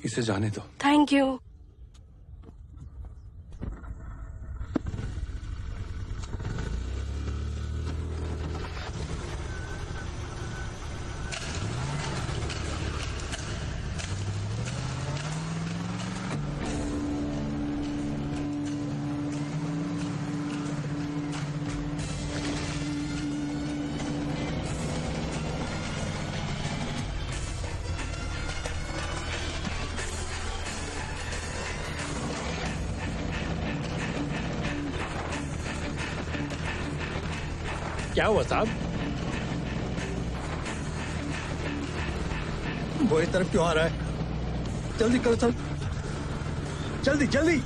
इसे जाने दो। Thank you. क्या हुआ साहब? वो इस तरफ क्यों आ रहा है? जल्दी करो सब, जल्दी जल्दी,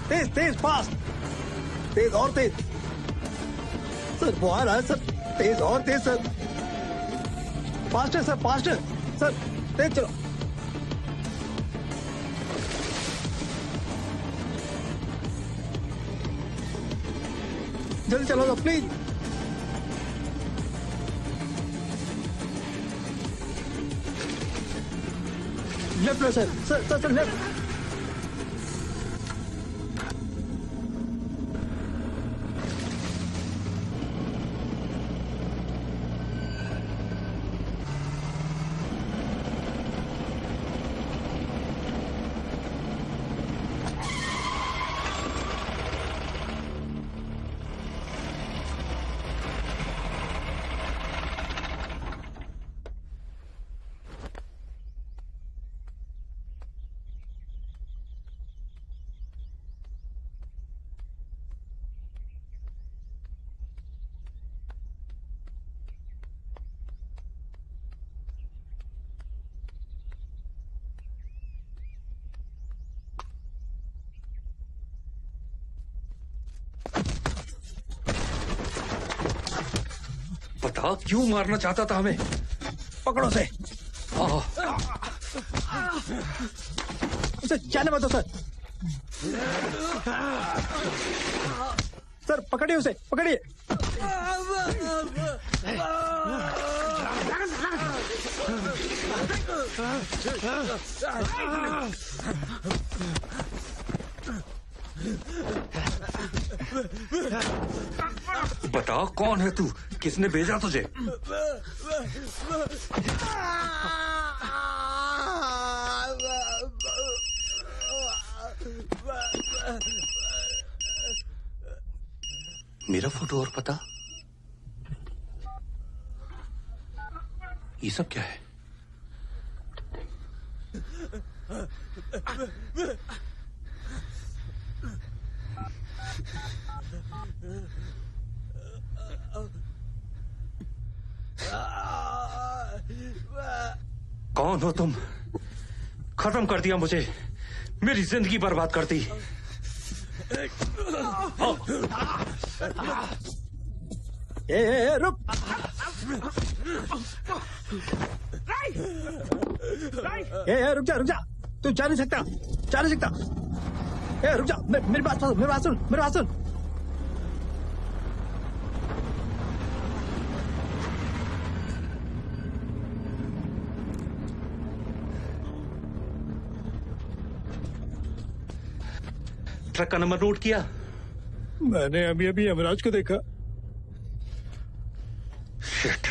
तेज तेज, फास्ट, तेज और तेज। सर वो आ रहा है सर, तेज और तेज sir, faster sir, faster sir, तेज चलो। जल्दी चलो प्लीज। लेफ्ट लो sir, sir sir sir left. बता क्यों मारना चाहता था हमें? पकड़ो से। उसे जाने मत दो सर। सर पकड़िए उसे, पकड़िए। बता कौन है तू, किसने भेजा तुझे? मेरा फोटो और पता, ये सब क्या है? कौन हो तुम? खत्म कर दिया मुझे, मेरी जिंदगी बर्बाद कर दी। रुक। रुक जा, रुक जा, तू जा नहीं सकता, जा नहीं सकता। रुक जा, मेरी बात सुन, मेरी बात सुन, मेरी बात सुन। ट्रक का नंबर नोट किया? मैंने अभी अभी यमराज को देखा। शिट।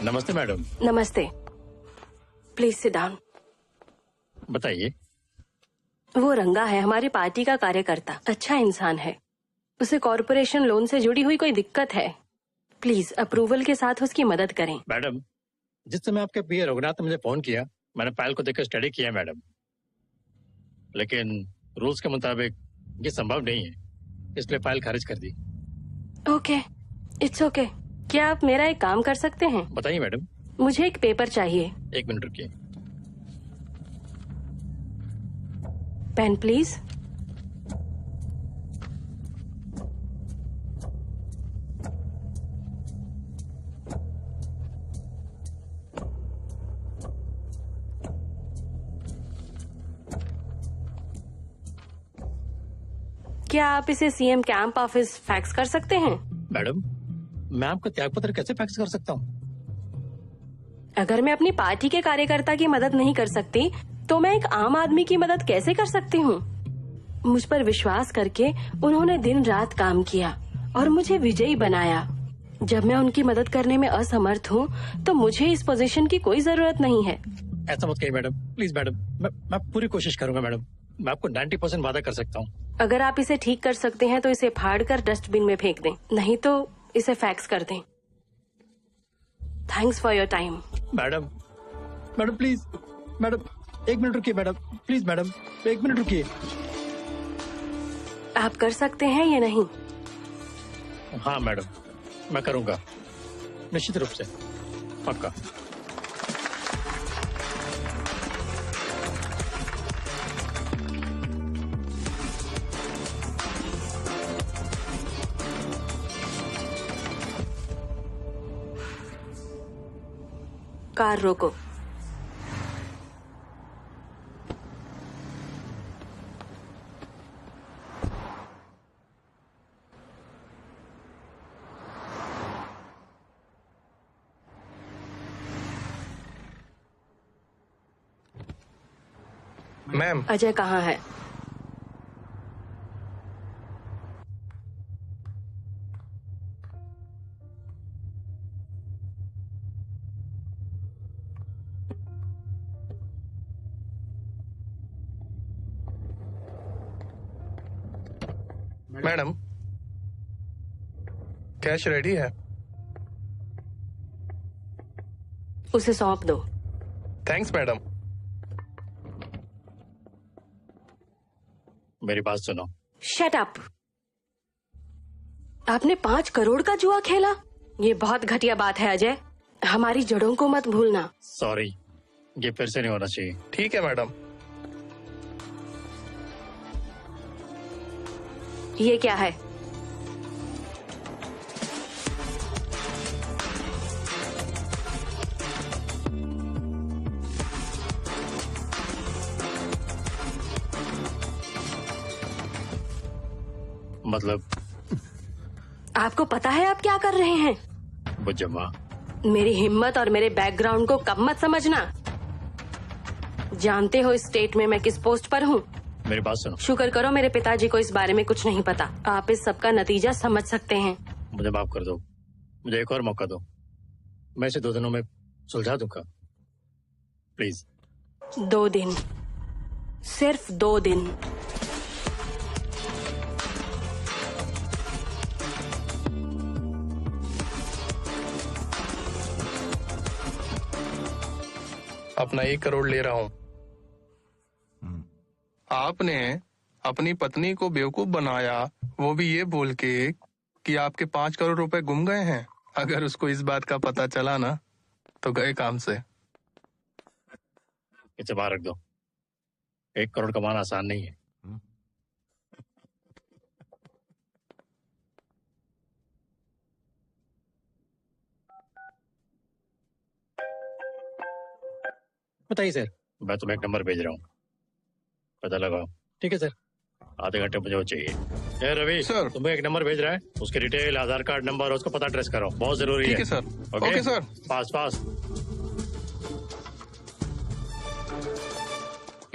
नमस्ते मैडम। नमस्ते, प्लीज सिट डाउन। बताइए। वो रंगा है, हमारी पार्टी का कार्यकर्ता, अच्छा इंसान है। उसे कॉरपोरेशन लोन से जुड़ी हुई कोई दिक्कत है, प्लीज अप्रूवल के साथ उसकी मदद करें। मैडम, जिस समय आपके पीए रघुनाथ ने मुझे फोन किया, मैंने फाइल को देखकर स्टडी किया मैडम, लेकिन रूल्स के मुताबिक ये संभव नहीं है, इसलिए फाइल खारिज कर दी। Okay, it's okay. क्या आप मेरा एक काम कर सकते हैं? बताइए मैडम। मुझे एक पेपर चाहिए। एक मिनट रुकिए। Pen please. क्या आप इसे सीएम कैंप ऑफिस फैक्स कर सकते हैं? मैडम, मैं आपका त्याग पत्र कैसे फैक्स कर सकता हूँ? अगर मैं अपनी पार्टी के कार्यकर्ता की मदद नहीं कर सकती तो मैं एक आम आदमी की मदद कैसे कर सकती हूँ? मुझ पर विश्वास करके उन्होंने दिन रात काम किया और मुझे विजयी बनाया। जब मैं उनकी मदद करने में असमर्थ हूँ तो मुझे इस पोजीशन की कोई जरूरत नहीं है। ऐसा मत कहिए मैडम, प्लीज मैडम। मैं पूरी कोशिश करूंगा मैडम। मैं आपको 90% वादा कर सकता हूँ। अगर आप इसे ठीक कर सकते हैं तो इसे फाड़कर डस्टबिन में फेंक दें, नहीं तो इसे फैक्स कर दें। Thanks for your time. Madam, madam please, madam 1 minute रुकिए मैडम, प्लीज मैडम 1 मिनट रुकिए। आप कर सकते हैं या नहीं? हाँ मैडम, मैं करूंगा, निश्चित रूप से, पक्का। कार रोको। मैम, अजय कहाँ है? मैडम, कैश रेडी है, उसे सौंप दो। Thanks madam. मेरी बात सुनो। Shut up. आपने 5 करोड़ का जुआ खेला? ये बहुत घटिया बात है अजय। हमारी जड़ों को मत भूलना। सॉरी, ये फिर से नहीं होना चाहिए। ठीक है मैडम। ये क्या है? मतलब? आपको पता है आप क्या कर रहे हैं? बुज्जम्मा, मेरी हिम्मत और मेरे बैकग्राउंड को कम मत समझना। जानते हो इस स्टेट में मैं किस पोस्ट पर हूँ? मेरी बात सुनो। शुक्र करो मेरे पिताजी को इस बारे में कुछ नहीं पता। आप इस सब का नतीजा समझ सकते हैं। मुझे माफ कर दो, मुझे एक और मौका दो। मैं इसे 2 दिनों में सुलझा दूंगा, प्लीज। 2 दिन, सिर्फ 2 दिन। अपना 1 करोड़ ले रहा हूँ। आपने अपनी पत्नी को बेवकूफ बनाया, वो भी ये बोल के कि आपके 5 करोड़ रुपए गुम गए हैं। अगर उसको इस बात का पता चला ना तो गए काम से। इसे बाहर रख दो। 1 करोड़ कमाना आसान नहीं है। बताइए सर। मैं तुम्हें एक नंबर भेज रहा हूँ, पता लगाओ। ठीक है सर, आधे घंटे मुझे वो चाहिए। रवि सर, तुम्हें एक नंबर भेज रहा है, उसकी डिटेल, आधार कार्ड नंबर और उसको पता ट्रेस करो, बहुत जरूरी है। ठीक है सर। Okay sir. पास पास।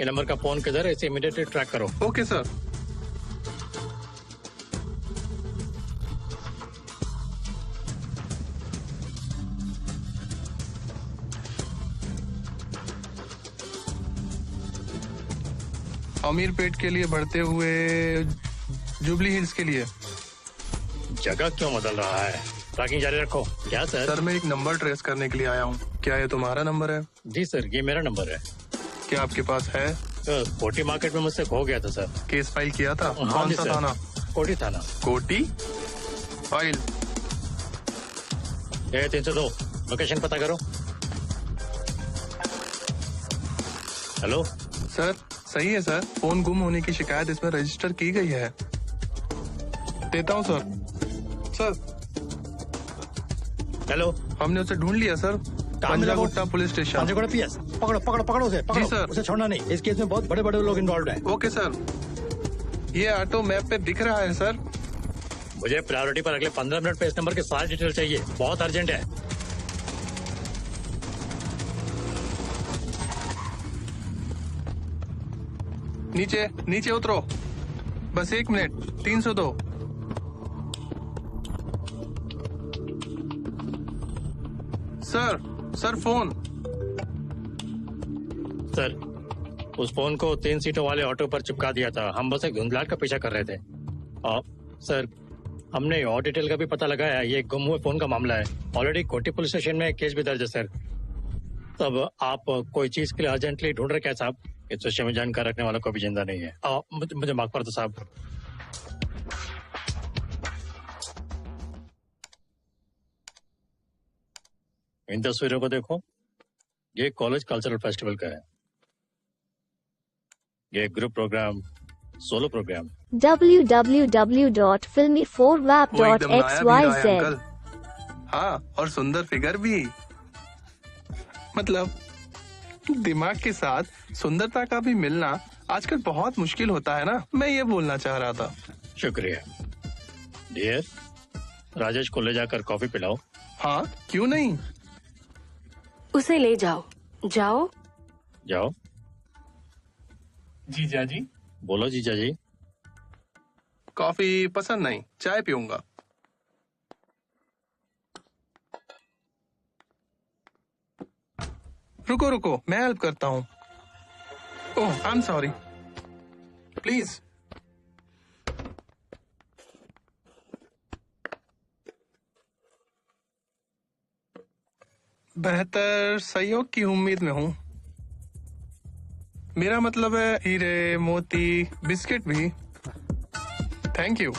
ये नंबर का फोन किधर है, इसे इमीडिएटली ट्रैक करो। Okay sir. अमीरपेट के लिए बढ़ते हुए जुबली हिल्स के लिए। जगह क्यों बदल रहा है? ट्रैकिंग जारी रखो। क्या सर? सर, मैं एक नंबर ट्रेस करने के लिए आया हूँ। क्या ये तुम्हारा नंबर है? जी सर, ये मेरा नंबर है। क्या आपके पास है? कोटी मार्केट में मुझसे खो गया था सर। केस फाइल किया था? हाँ कौन जी सा सर। थाना? कोटी थाना। कोटी फाइल। 302 लोकेशन पता करो। हेलो सर, सही है सर। फोन गुम होने की शिकायत इसमें रजिस्टर की गई है। देता हूँ सर। सर, हेलो, हमने उसे ढूंढ लिया sir. Panjagutta police station. Panjagutta PS. पकड़ो पकड़ो पकड़ो उसे, पकड़ो। जी सर। उसे छोड़ना नहीं, इस केस में बहुत बड़े बड़े लोग इन्वॉल्व हैं। Okay sir. ये ऑटो मैप पे दिख रहा है सर। मुझे प्रायोरिटी पर अगले 15 मिनट पे इस नंबर के सारी डिटेल चाहिए, बहुत अर्जेंट है। नीचे नीचे उतरो, बस 1 मिनट। 302। Sir phone. सर, उस फोन को 3 सीटों वाले ऑटो पर चिपका दिया था। हम बस एक धुंधलाहट का पीछा कर रहे थे। और सर, हमने और डिटेल का भी पता लगाया है। ये गुम हुए फोन का मामला है। ऑलरेडी कोटी पुलिस स्टेशन में केस भी दर्ज है सर। तब आप कोई चीज के लिए अर्जेंटली ढूंढ रहे क्या साहब? इस विषय में जानकार रखने वाला कोई भी जिंदा नहीं है। मुझे माफ कर दो साहब। इन तस्वीरों को देखो, ये कॉलेज कल्चरल फेस्टिवल का है। ये group programme, solo programme. www.filmy4wap.xyz। हाँ, और सुंदर फिगर भी। मतलब दिमाग के साथ सुंदरता का भी मिलना आजकल बहुत मुश्किल होता है ना, मैं ये बोलना चाह रहा था। शुक्रिया डियर। राजेश को ले जाकर कॉफी पिलाओ। हाँ, क्यों नहीं। उसे ले जाओ। जाओ जाओ। जीजा जी। बोलो जीजा जी। कॉफी पसंद नहीं, चाय पीऊंगा। रुको, मैं हेल्प करता हूँ। ओह, आई एम सॉरी, प्लीज। बेहतर सहयोग की उम्मीद में हूँ। मेरा मतलब है हीरे, मोती, बिस्किट भी। Thank you.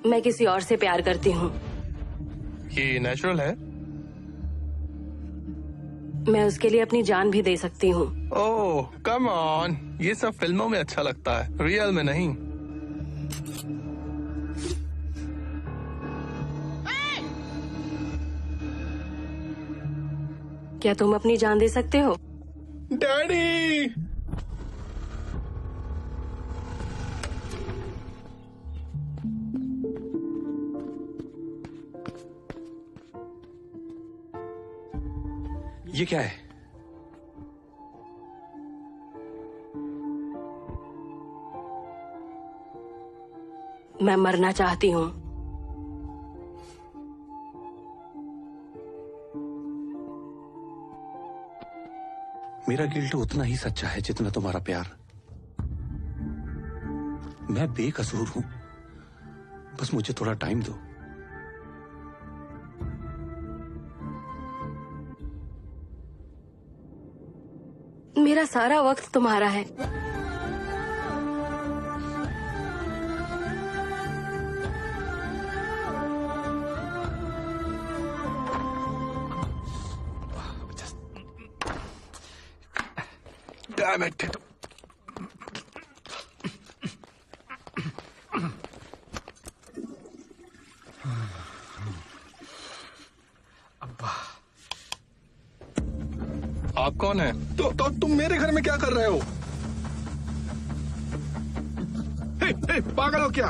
मैं किसी और से प्यार करती हूँ। ये नेचुरल है। मैं उसके लिए अपनी जान भी दे सकती हूँ। ओह कम ऑन, ये सब फिल्मों में अच्छा लगता है, रियल में नहीं। क्या तुम अपनी जान दे सकते हो? डैडी। ये क्या है? मैं मरना चाहती हूँ। मेरा गिल्ट उतना ही सच्चा है जितना तुम्हारा प्यार। मैं बेकसूर हूं, बस मुझे थोड़ा टाइम दो। मेरा सारा वक्त तुम्हारा है। Damn it. आप कौन है? तो तुम मेरे घर में क्या कर रहे हो? हे, पागल हो क्या?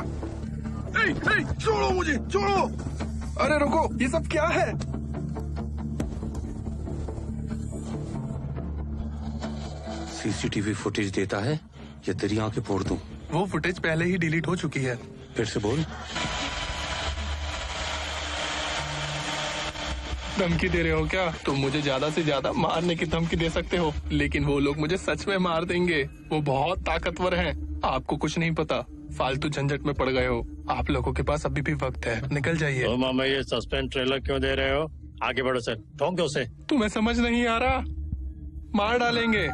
हे, छोड़ो मुझे, छोड़ो। अरे रुको, ये सब क्या है? सीसीटीवी फुटेज देता है या तेरी आंखें फोड़ दूं? वो फुटेज पहले ही डिलीट हो चुकी है। फिर से बोल। धमकी दे रहे हो क्या? तुम मुझे ज्यादा से ज्यादा मारने की धमकी दे सकते हो, लेकिन वो लोग मुझे सच में मार देंगे। वो बहुत ताकतवर हैं। आपको कुछ नहीं पता, फालतू झंझट में पड़ गए हो। आप लोगों के पास अभी भी वक्त है, निकल जाइए। तो मामा ये सस्पेंस ट्रेलर क्यों दे रहे हो? आगे बढ़ो सर, ठोक दो उसे। तुम्हें समझ नहीं आ रहा? मार डालेंगे।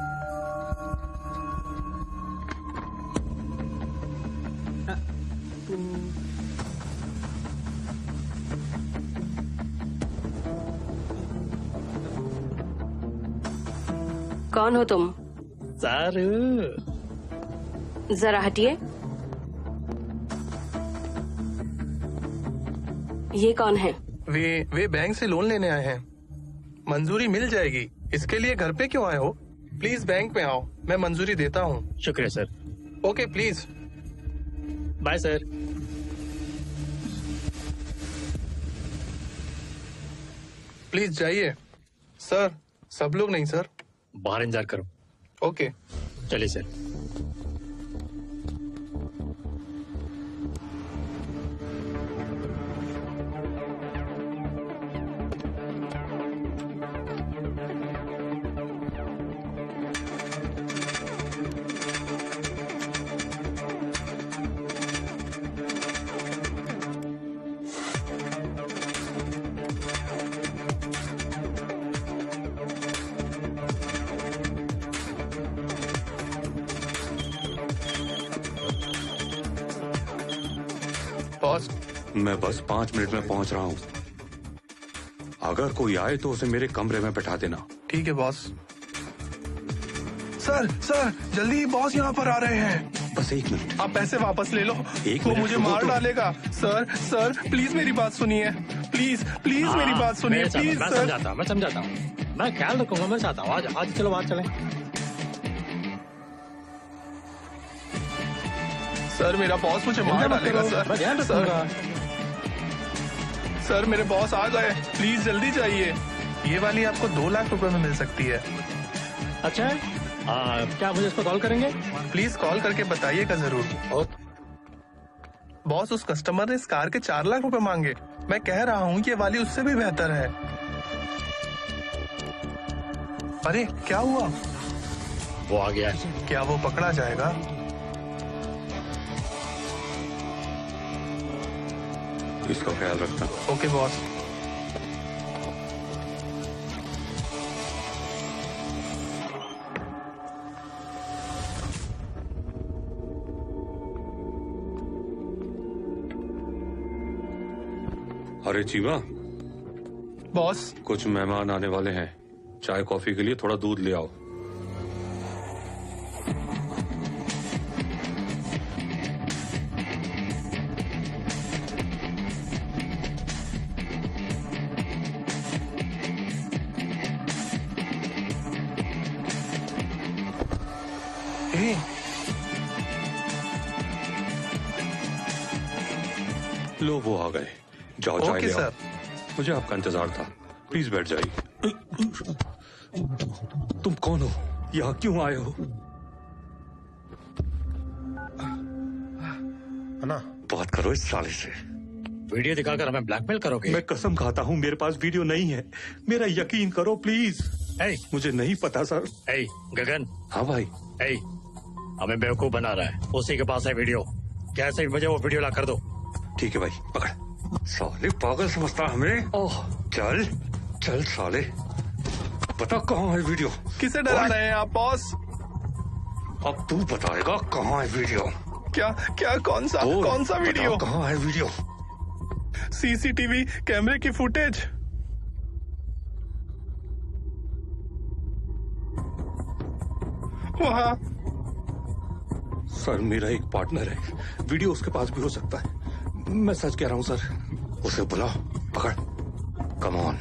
कौन हो तुम? सर जरा हटिए। ये कौन है? वे बैंक से लोन लेने आए हैं। मंजूरी मिल जाएगी। इसके लिए घर पे क्यों आए हो? प्लीज बैंक में आओ, मैं मंजूरी देता हूँ। शुक्रिया sir. Okay please. Bye sir. Please जाइए। सर सब लोग नहीं सर। बाहर इंतजार करो। ओके चलिए सर। बॉस मैं बस 5 मिनट में पहुंच रहा हूँ। अगर कोई आए तो उसे मेरे कमरे में बैठा देना। ठीक है बॉस। सर सर जल्दी, बॉस यहाँ पर आ रहे हैं। बस 1 मिनट। आप पैसे वापस ले लो। एक वो मिनट मुझे रुको मार तो। डालेगा। सर सर प्लीज मेरी बात सुनिए। प्लीज प्लीज मेरी बात सुनिए प्लीज मैं सर। समझाता हूँ। मैं ख्याल रखूंगा। मैं चाहता हूँ आज चलो बाहर चलें। सर मेरा बॉस मुझे मार डालेगा मैं ध्यान सर। रखूंगा। सर मेरे बॉस आ गए, प्लीज जल्दी जाइए। ये वाली आपको 2 लाख रुपए में मिल सकती है। अच्छा है। क्या मुझे इसको कॉल करेंगे? प्लीज कॉल करके बताइएगा जरूर। ओके। बॉस उस कस्टमर ने इस कार के 4 लाख रुपए मांगे। मैं कह रहा हूँ ये वाली उससे भी बेहतर है। अरे क्या हुआ? वो आ गया है। क्या वो पकड़ा जाएगा? इसका ख्याल रखना। Okay boss. अरे चीमा, बॉस कुछ मेहमान आने वाले हैं। चाय कॉफी के लिए थोड़ा दूध ले आओ। ए, लो वो आ गए। जाओ चाय ओके ले आओ। सर। मुझे आपका इंतजार था। प्लीज बैठ जाइए। तुम कौन हो? यहाँ क्यों आए हो? ना बात करो इस साले से। वीडियो दिखाकर हमें ब्लैकमेल करोगे? मैं कसम खाता हूँ मेरे पास वीडियो नहीं है। मेरा यकीन करो प्लीज। ए, मुझे नहीं पता सर। ए, गगन। हाँ भाई। ए, हमें बेवकूफ बना रहा है। उसी के पास है वीडियो। कैसे भी मुझे वो वीडियो ला कर दो। ठीक है भाई, पकड़। साले पागल समझता हमें। ओह चल चल साले, बता कहाँ है वीडियो? किसे डरा रहे हैं आप बॉस? अब तू बताएगा कहाँ है वीडियो। क्या क्या कौन सा वीडियो? कहाँ है वीडियो? सीसीटीवी कैमरे की फुटेज। वहाँ। सर मेरा एक पार्टनर है, वीडियो उसके पास भी हो सकता है। मैं सच कह रहा हूँ सर। उसे बुला, पकड़। Come on.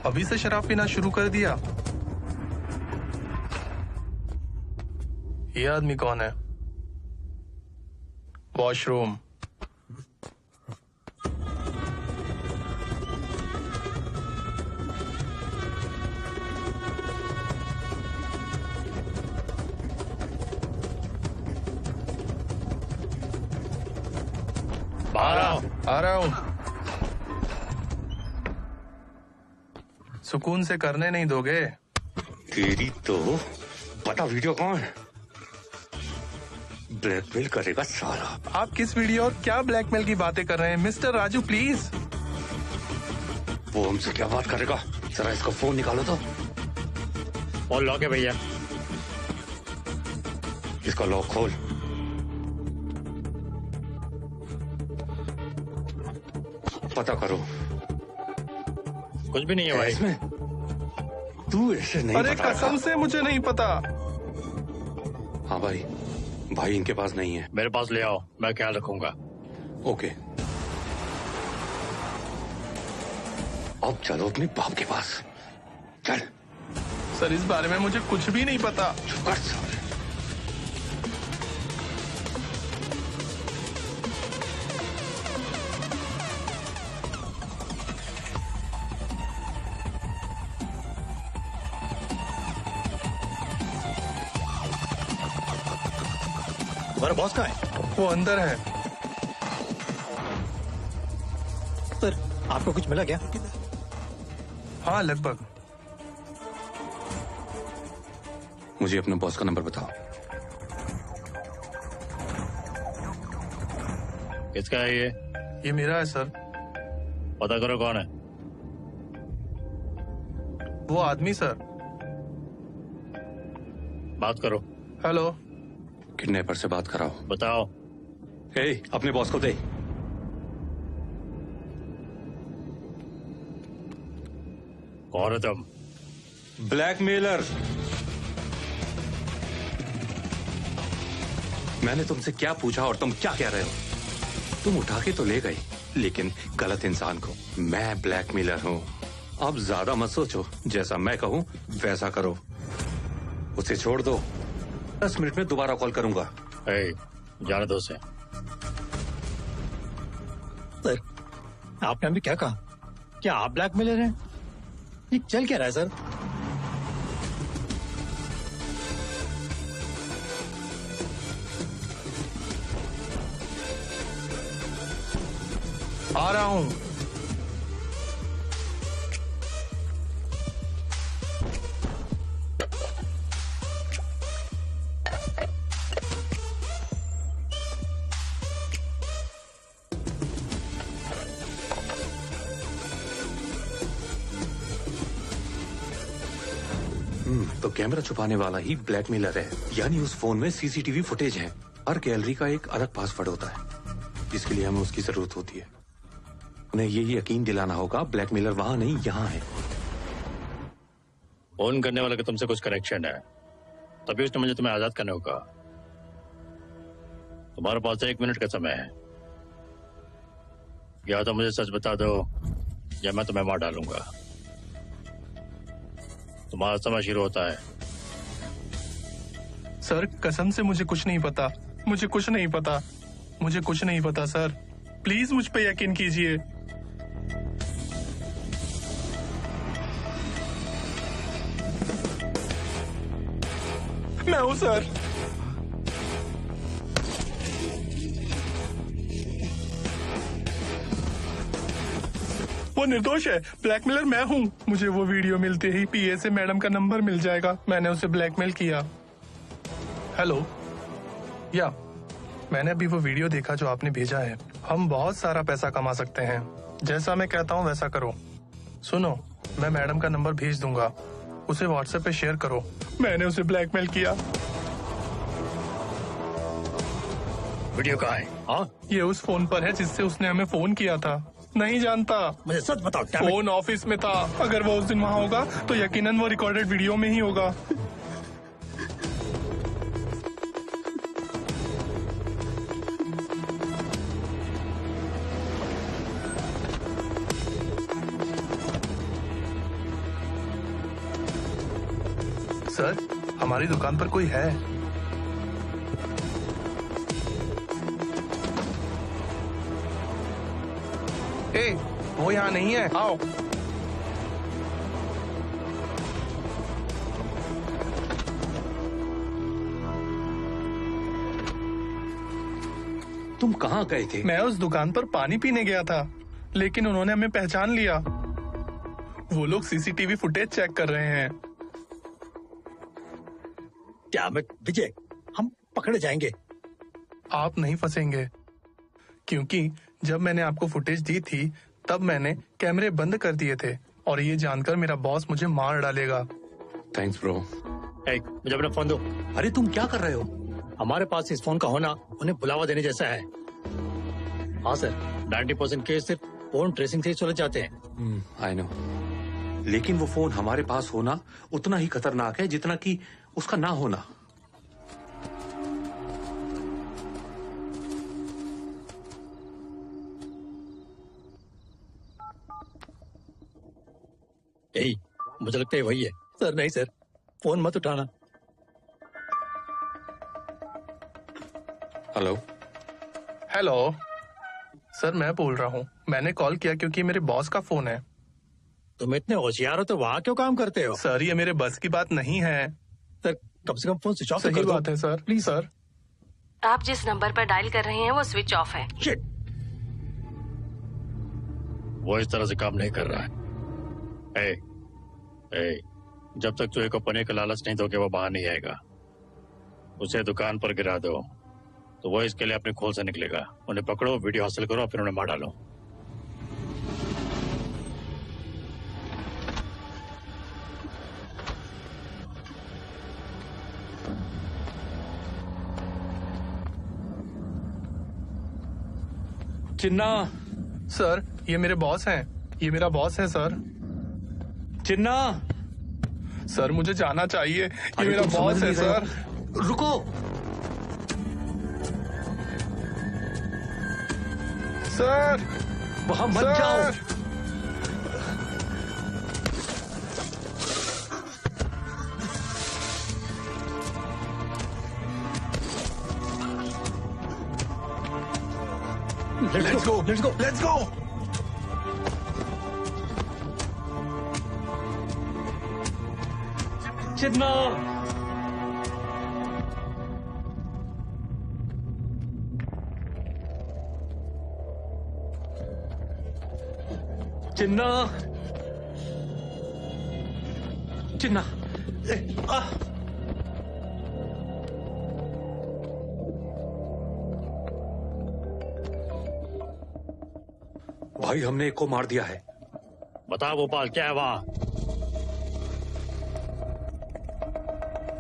अभी से शराब पीना शुरू कर दिया? ये आदमी कौन है? वॉशरूम। बाहर आओ। आ रहा हूं। सुकून से करने नहीं दोगे? तेरी तो पता वीडियो कौन है? ब्लैकमेल करेगा साला। आप किस वीडियो और क्या ब्लैकमेल की बातें कर रहे हैं मिस्टर राजू? प्लीज। वो हमसे क्या बात करेगा? जरा इसका फोन निकालो तो। और लॉक है भैया। इसका लॉक खोल। पता करो कुछ भी नहीं है भाई। इसमें तू ऐसे नहीं अरे बताएगा। कसम से मुझे नहीं पता। हाँ भाई, भाई इनके पास नहीं है। मेरे पास ले आओ, मैं ख्याल रखूंगा। ओके, अब चलो अपने बाप के पास। चल। सर इस बारे में मुझे कुछ भी नहीं पता। चुप कर साले। तुम्हारा बॉस कहाँ है? वो अंदर है। सर आपको कुछ मिला क्या? हाँ लगभग। मुझे अपने बॉस का नंबर बताओ। किसका है ये? ये मेरा है सर। पता करो कौन है। वो आदमी सर। बात करो। हेलो। किडनैपर से बात कराओ। बताओ। ए, अपने बॉस को दे। कौन है तुम? ब्लैकमेलर। मैंने तुमसे क्या पूछा और तुम क्या कह रहे हो? तुम उठा के तो ले गए, लेकिन गलत इंसान को। मैं ब्लैकमेलर हूँ। अब ज्यादा मत सोचो, जैसा मैं कहूँ वैसा करो। उसे छोड़ दो, 10 मिनट में दोबारा कॉल करूंगा। जाने दो उसे। सर आपने अभी क्या कहा? क्या आप ब्लैकमेलर हैं? ये चल क्या रहा है सर? आ रहा हूँ। तो कैमरा छुपाने वाला ही ब्लैकमेलर है, यानी उस फोन में सीसीटीवी फुटेज है। हर गैलरी का एक अलग पासवर्ड होता है, जिसके लिए हमें उसकी जरूरत होती है। उन्हें ये यकीन दिलाना होगा ब्लैकमेलर वहां नहीं यहाँ है। फोन करने वाले का तुमसे कुछ कनेक्शन है, तभी उसने मुझे तुम्हें आजाद करने को कहा। तुम्हारे पास 1 मिनट का समय है, या तो मुझे सच बता दो या मैं तुम्हें मार डालूंगा। तुम्हारा समय शुरू होता है। सर कसम से मुझे कुछ नहीं पता। मुझे कुछ नहीं पता। मुझे कुछ नहीं पता सर। प्लीज मुझ पे यकीन कीजिए। मैं हूं सर। वो निर्दोष है। ब्लैकमेलर मैं हूँ। मुझे वो वीडियो मिलते ही पीए से मैडम का नंबर मिल जाएगा। मैंने उसे ब्लैकमेल किया। हेलो। या मैंने अभी वो वीडियो देखा जो आपने भेजा है। हम बहुत सारा पैसा कमा सकते हैं। जैसा मैं कहता हूँ वैसा करो। सुनो, मैं मैडम का नंबर भेज दूंगा, उसे व्हाट्सएप पे शेयर करो। मैंने उसे ब्लैकमेल किया। वीडियो कहाँ है? हाँ, ये उस फोन पर है जिससे उसने हमें फोन किया था। नहीं जानता। मुझे सच बताओ। फोन ऑफिस में था। अगर वो उस दिन वहाँ होगा तो यकीनन वो रिकॉर्डेड वीडियो में ही होगा। सर हमारी दुकान पर कोई है? ए, वो यहाँ नहीं है। आओ। तुम कहाँ गए थे? मैं उस दुकान पर पानी पीने गया था, लेकिन उन्होंने हमें पहचान लिया। वो लोग सीसीटीवी फुटेज चेक कर रहे हैं। डैम इट विजय, हम पकड़े जाएंगे। आप नहीं फंसेंगे, क्योंकि जब मैंने आपको फुटेज दी थी तब मैंने कैमरे बंद कर दिए थे, और ये जानकर मेरा बॉस मुझे मार डालेगा। Thanks bro. मुझे अपना फोन दो। अरे तुम क्या कर रहे हो? हमारे पास इस फोन का होना उन्हें बुलावा देने जैसा है। हाँ सर, 90% केस सिर्फ फोन ट्रेसिंग से ही सुलझ जाते हैं। I know. लेकिन वो फोन हमारे पास होना उतना ही खतरनाक है जितना कि उसका ना होना। यही मुझे लगता है वही है। सर नहीं सर, फोन मत उठाना। हेलो। हेलो सर, मैं बोल रहा हूँ। मैंने कॉल किया क्योंकि मेरे बॉस का फोन है। तुम इतने होशियार हो तो वहाँ क्यों काम करते हो? सर ये मेरे बस की बात नहीं है। सर कम से कम फोन स्विच ऑफ कर सही दो। बात है सर, प्लीज सर। आप जिस नंबर पर डायल कर रहे हैं वो स्विच ऑफ है। शिट। वो इस तरह से काम नहीं कर रहा है। जब तक तू एक पने का लालच नहीं दोगे वो बाहर नहीं आएगा। उसे दुकान पर गिरा दो तो वो इसके लिए अपने खोल से निकलेगा। उन्हें पकड़ो, वीडियो हासिल करो, फिर उन्हें मार डालो। चिन्ना। सर ये मेरे बॉस हैं। ये मेरा बॉस है सर। चिन्ना। सर मुझे जाना चाहिए। ये अरे मेरा तुम समझ बॉस है नहीं रहे सर। हो। रुको। सर वहां मत सर। जाओ। Let's go let's go let's go. Chinna. Chinna. Chinna. भाई हमने एक को मार दिया है। बता भोपाल, क्या है वहाँ?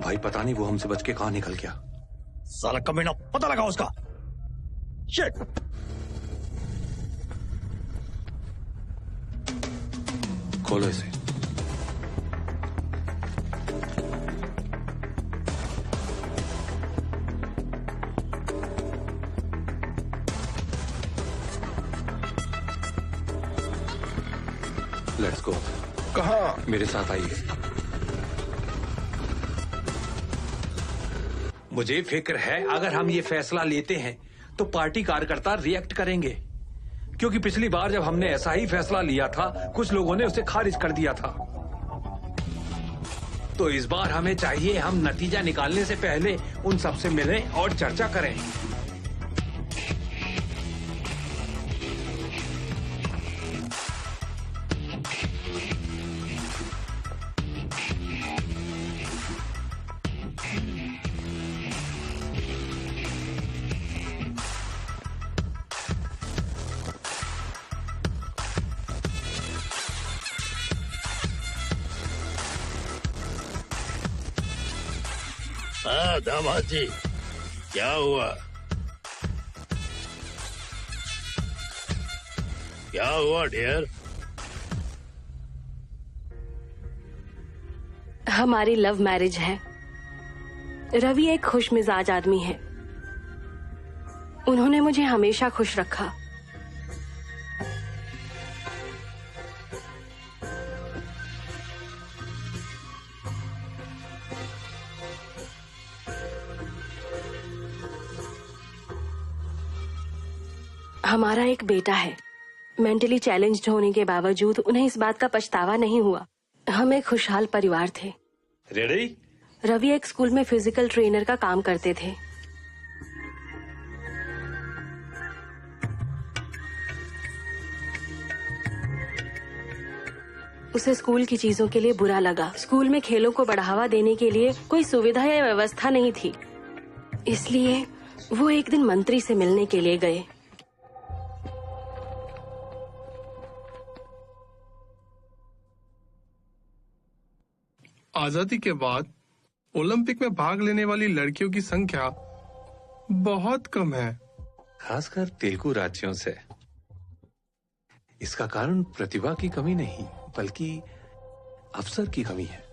भाई पता नहीं वो हमसे बच के कहाँ निकल गया। साला कमीना, पता लगा उसका। शिट। खोलो इसे। Let's go. कहाँ? मेरे साथ आइए। मुझे फिक्र है अगर हम ये फैसला लेते हैं तो पार्टी कार्यकर्ता रिएक्ट करेंगे, क्योंकि पिछली बार जब हमने ऐसा ही फैसला लिया था कुछ लोगों ने उसे खारिज कर दिया था। तो इस बार हमें चाहिए हम नतीजा निकालने से पहले उन सबसे मिलें और चर्चा करें। हाँ दामाद जी, क्या हुआ? क्या हुआ डियर? हमारी लव मैरिज है। रवि एक खुश मिजाज आदमी है। उन्होंने मुझे हमेशा खुश रखा। हमारा एक बेटा है। मेंटली चैलेंज्ड होने के बावजूद उन्हें इस बात का पछतावा नहीं हुआ। हम एक खुशहाल परिवार थे। रेडी? रवि एक स्कूल में फिजिकल ट्रेनर का काम करते थे। उसे स्कूल की चीजों के लिए बुरा लगा। स्कूल में खेलों को बढ़ावा देने के लिए कोई सुविधा या व्यवस्था नहीं थी, इसलिए वो एक दिन मंत्री से मिलने के लिए गए। आजादी के बाद ओलंपिक में भाग लेने वाली लड़कियों की संख्या बहुत कम है, खासकर तेलुगु राज्यों से। इसका कारण प्रतिभा की कमी नहीं बल्कि अवसर की कमी है।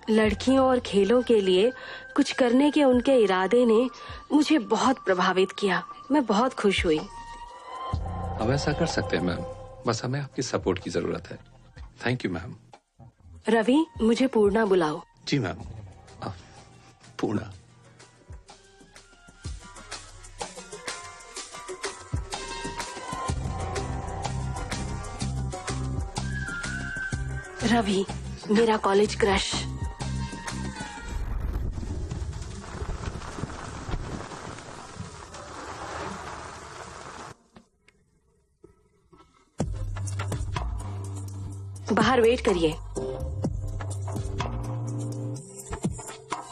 लड़कियों और खेलों के लिए कुछ करने के उनके इरादे ने मुझे बहुत प्रभावित किया। मैं बहुत खुश हुई। अब ऐसा कर सकते हैं मैम, बस हमें आपकी सपोर्ट की जरूरत है। Thank you ma'am. रवि, मुझे पूर्णा बुलाओ। जी मैम। पूर्णा। रवि, मेरा कॉलेज क्रश। बाहर वेट करिए।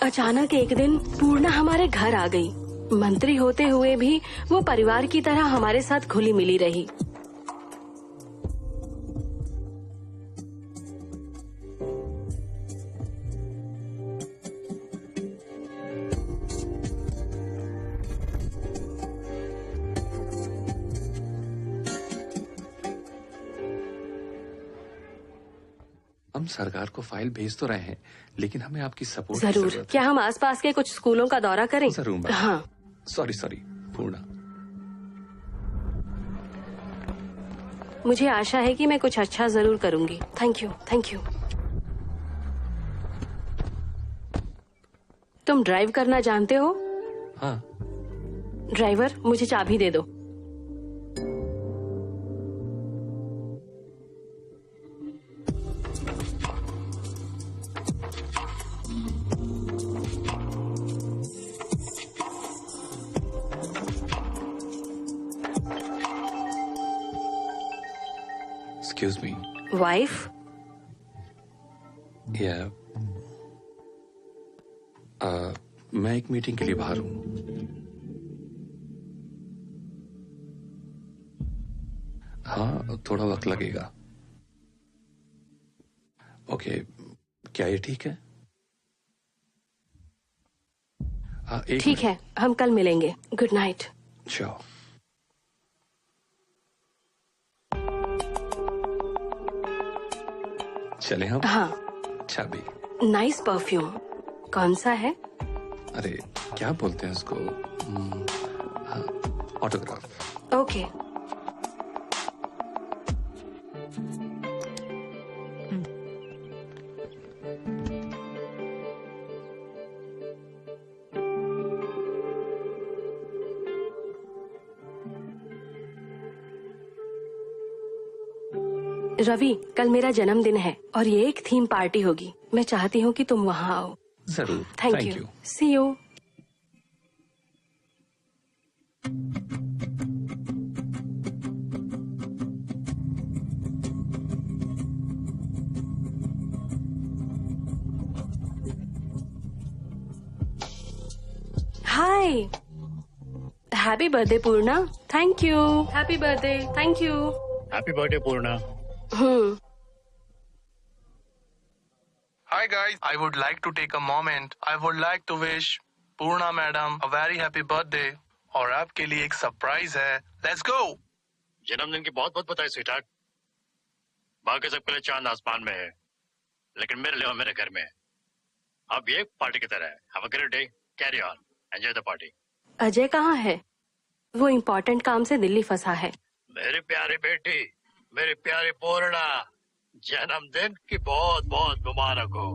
अचानक एक दिन पूर्णा हमारे घर आ गई। मंत्री होते हुए भी वो परिवार की तरह हमारे साथ घुली मिली रही। हम सरकार को फाइल भेज तो रहे हैं, लेकिन हमें आपकी सपोर्ट जरूर। क्या हम आसपास के कुछ स्कूलों का दौरा करें? जरूर मैम। हाँ। सॉरी पूर्णा। मुझे आशा है कि मैं कुछ अच्छा जरूर करूंगी। Thank you. तुम ड्राइव करना जानते हो? हाँ। ड्राइवर, मुझे चाबी दे दो। Excuse me. वाइफ? Yeah. मैं एक मीटिंग के लिए बाहर हूँ। हाँ, थोड़ा वक्त लगेगा। ओके, क्या ये ठीक है? ठीक है, हम कल मिलेंगे। Good night. श्योर। चले हम? हाँ। चाबी। Nice perfume. कौन सा है? अरे क्या बोलते हैं उसको? ऑटोग्राफ। ओके। रवि, कल मेरा जन्मदिन है और ये एक थीम पार्टी होगी। मैं चाहती हूँ कि तुम वहाँ आओ। जरूर। Thank you. See you. Hi, happy birthday Purna. Thank you. Happy birthday. Thank you. Happy birthday Purna. Hi guys, I would like to take a moment. I would like to wish Purna madam a very happy birthday. और आपके लिए एक सरप्राइज है। Let's go. जन्मदिन की बहुत बहुत बधाई स्वीटहार्ट। बाकी सबके लिए चांद आसमान में है, लेकिन मेरे लिए मेरे घर में है। अब ये पार्टी की तरह है। Have a great day. Carry on. Enjoy the party. Ajay कहाँ है? वो इम्पोर्टेंट काम से दिल्ली फंसा है। मेरी प्यारी बेटी, मेरी प्यारी पूर्णा, जन्मदिन की बहुत बहुत मुबारक हो।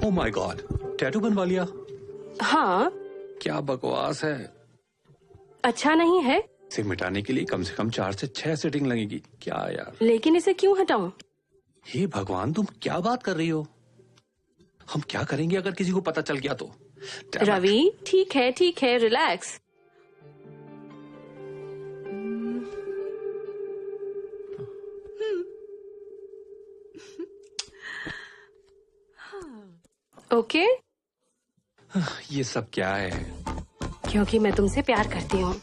ओह माय गॉड, टैटू बनवा लिया? हाँ। क्या बकवास है। अच्छा नहीं है? इसे मिटाने के लिए कम से कम 4 से 6 सेटिंग लगेगी। क्या यार। लेकिन इसे क्यों हटाऊं? हे भगवान, तुम क्या बात कर रही हो? हम क्या करेंगे अगर किसी को पता चल गया तो? रवि, ठीक है, रिलैक्स। ओके? ये सब क्या है? क्योंकि मैं तुमसे प्यार करती हूँ।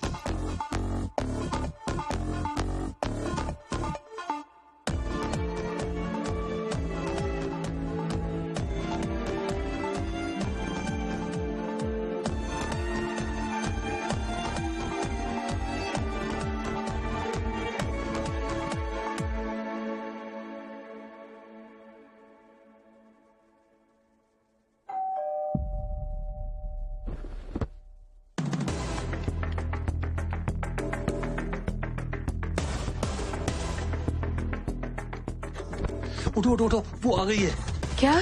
उठो उठो उठो, वो आ गई है। क्या?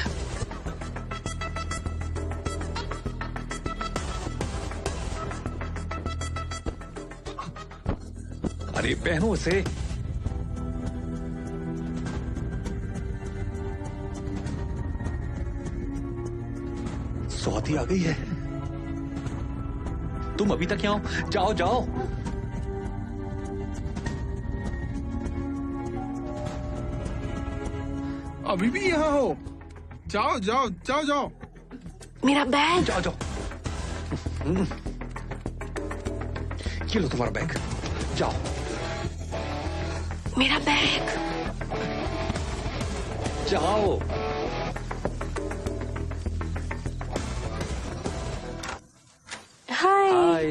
अरे पहनो उसे। स्वाति आ गई है। तुम अभी तक यहाँ हो? जाओ जाओ। अभी भी यहाँ हो? जाओ जाओ जाओ जाओ। मेरा बैग। जाओ जाओ। ये लो तुम्हारा बैग, जाओ। मेरा बैग। जाओ। हाय।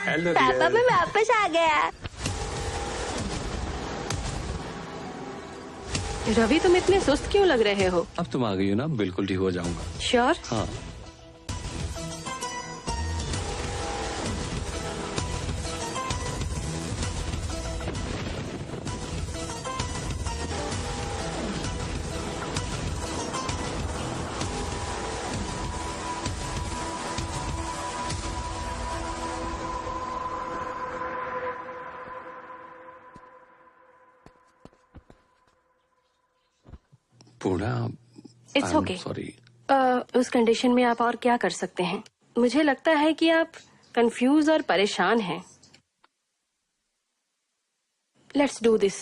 हेलो पापा, मैं वापस आ गया। रवि, तुम इतने सुस्त क्यों लग रहे हो? अब तुम आ गई हो ना, बिल्कुल ठीक हो जाऊंगा। श्योर? हाँ। पूर्णा, इट्स ओके। सॉरी। उस कंडीशन में आप और क्या कर सकते हैं? मुझे लगता है कि आप कंफ्यूज और परेशान हैं। Let's do this.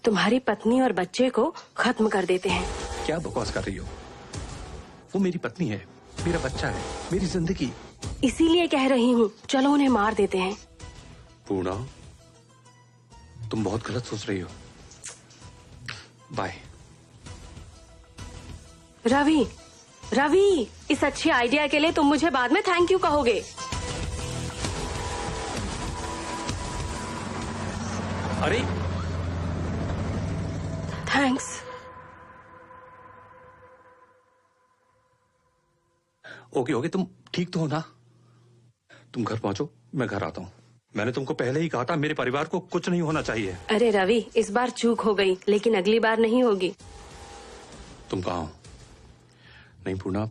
तुम्हारी पत्नी और बच्चे को खत्म कर देते हैं। क्या बकवास कर रही हो? वो मेरी पत्नी है, मेरा बच्चा है, मेरी जिंदगी। इसीलिए कह रही हूँ, चलो उन्हें मार देते हैं। पूर्णा, तुम बहुत गलत सोच रही हो। बाय। रवि, रवि, इस अच्छे आइडिया के लिए तुम मुझे बाद में थैंक यू कहोगे। अरे थैंक्स। ओके ओके, तुम ठीक तो हो ना? तुम घर पहुंचो, मैं घर आता हूँ। मैंने तुमको पहले ही कहा था, मेरे परिवार को कुछ नहीं होना चाहिए। अरे रवि, इस बार चूक हो गई, लेकिन अगली बार नहीं होगी। तुम कहाँ हो? नहीं पूर्णा,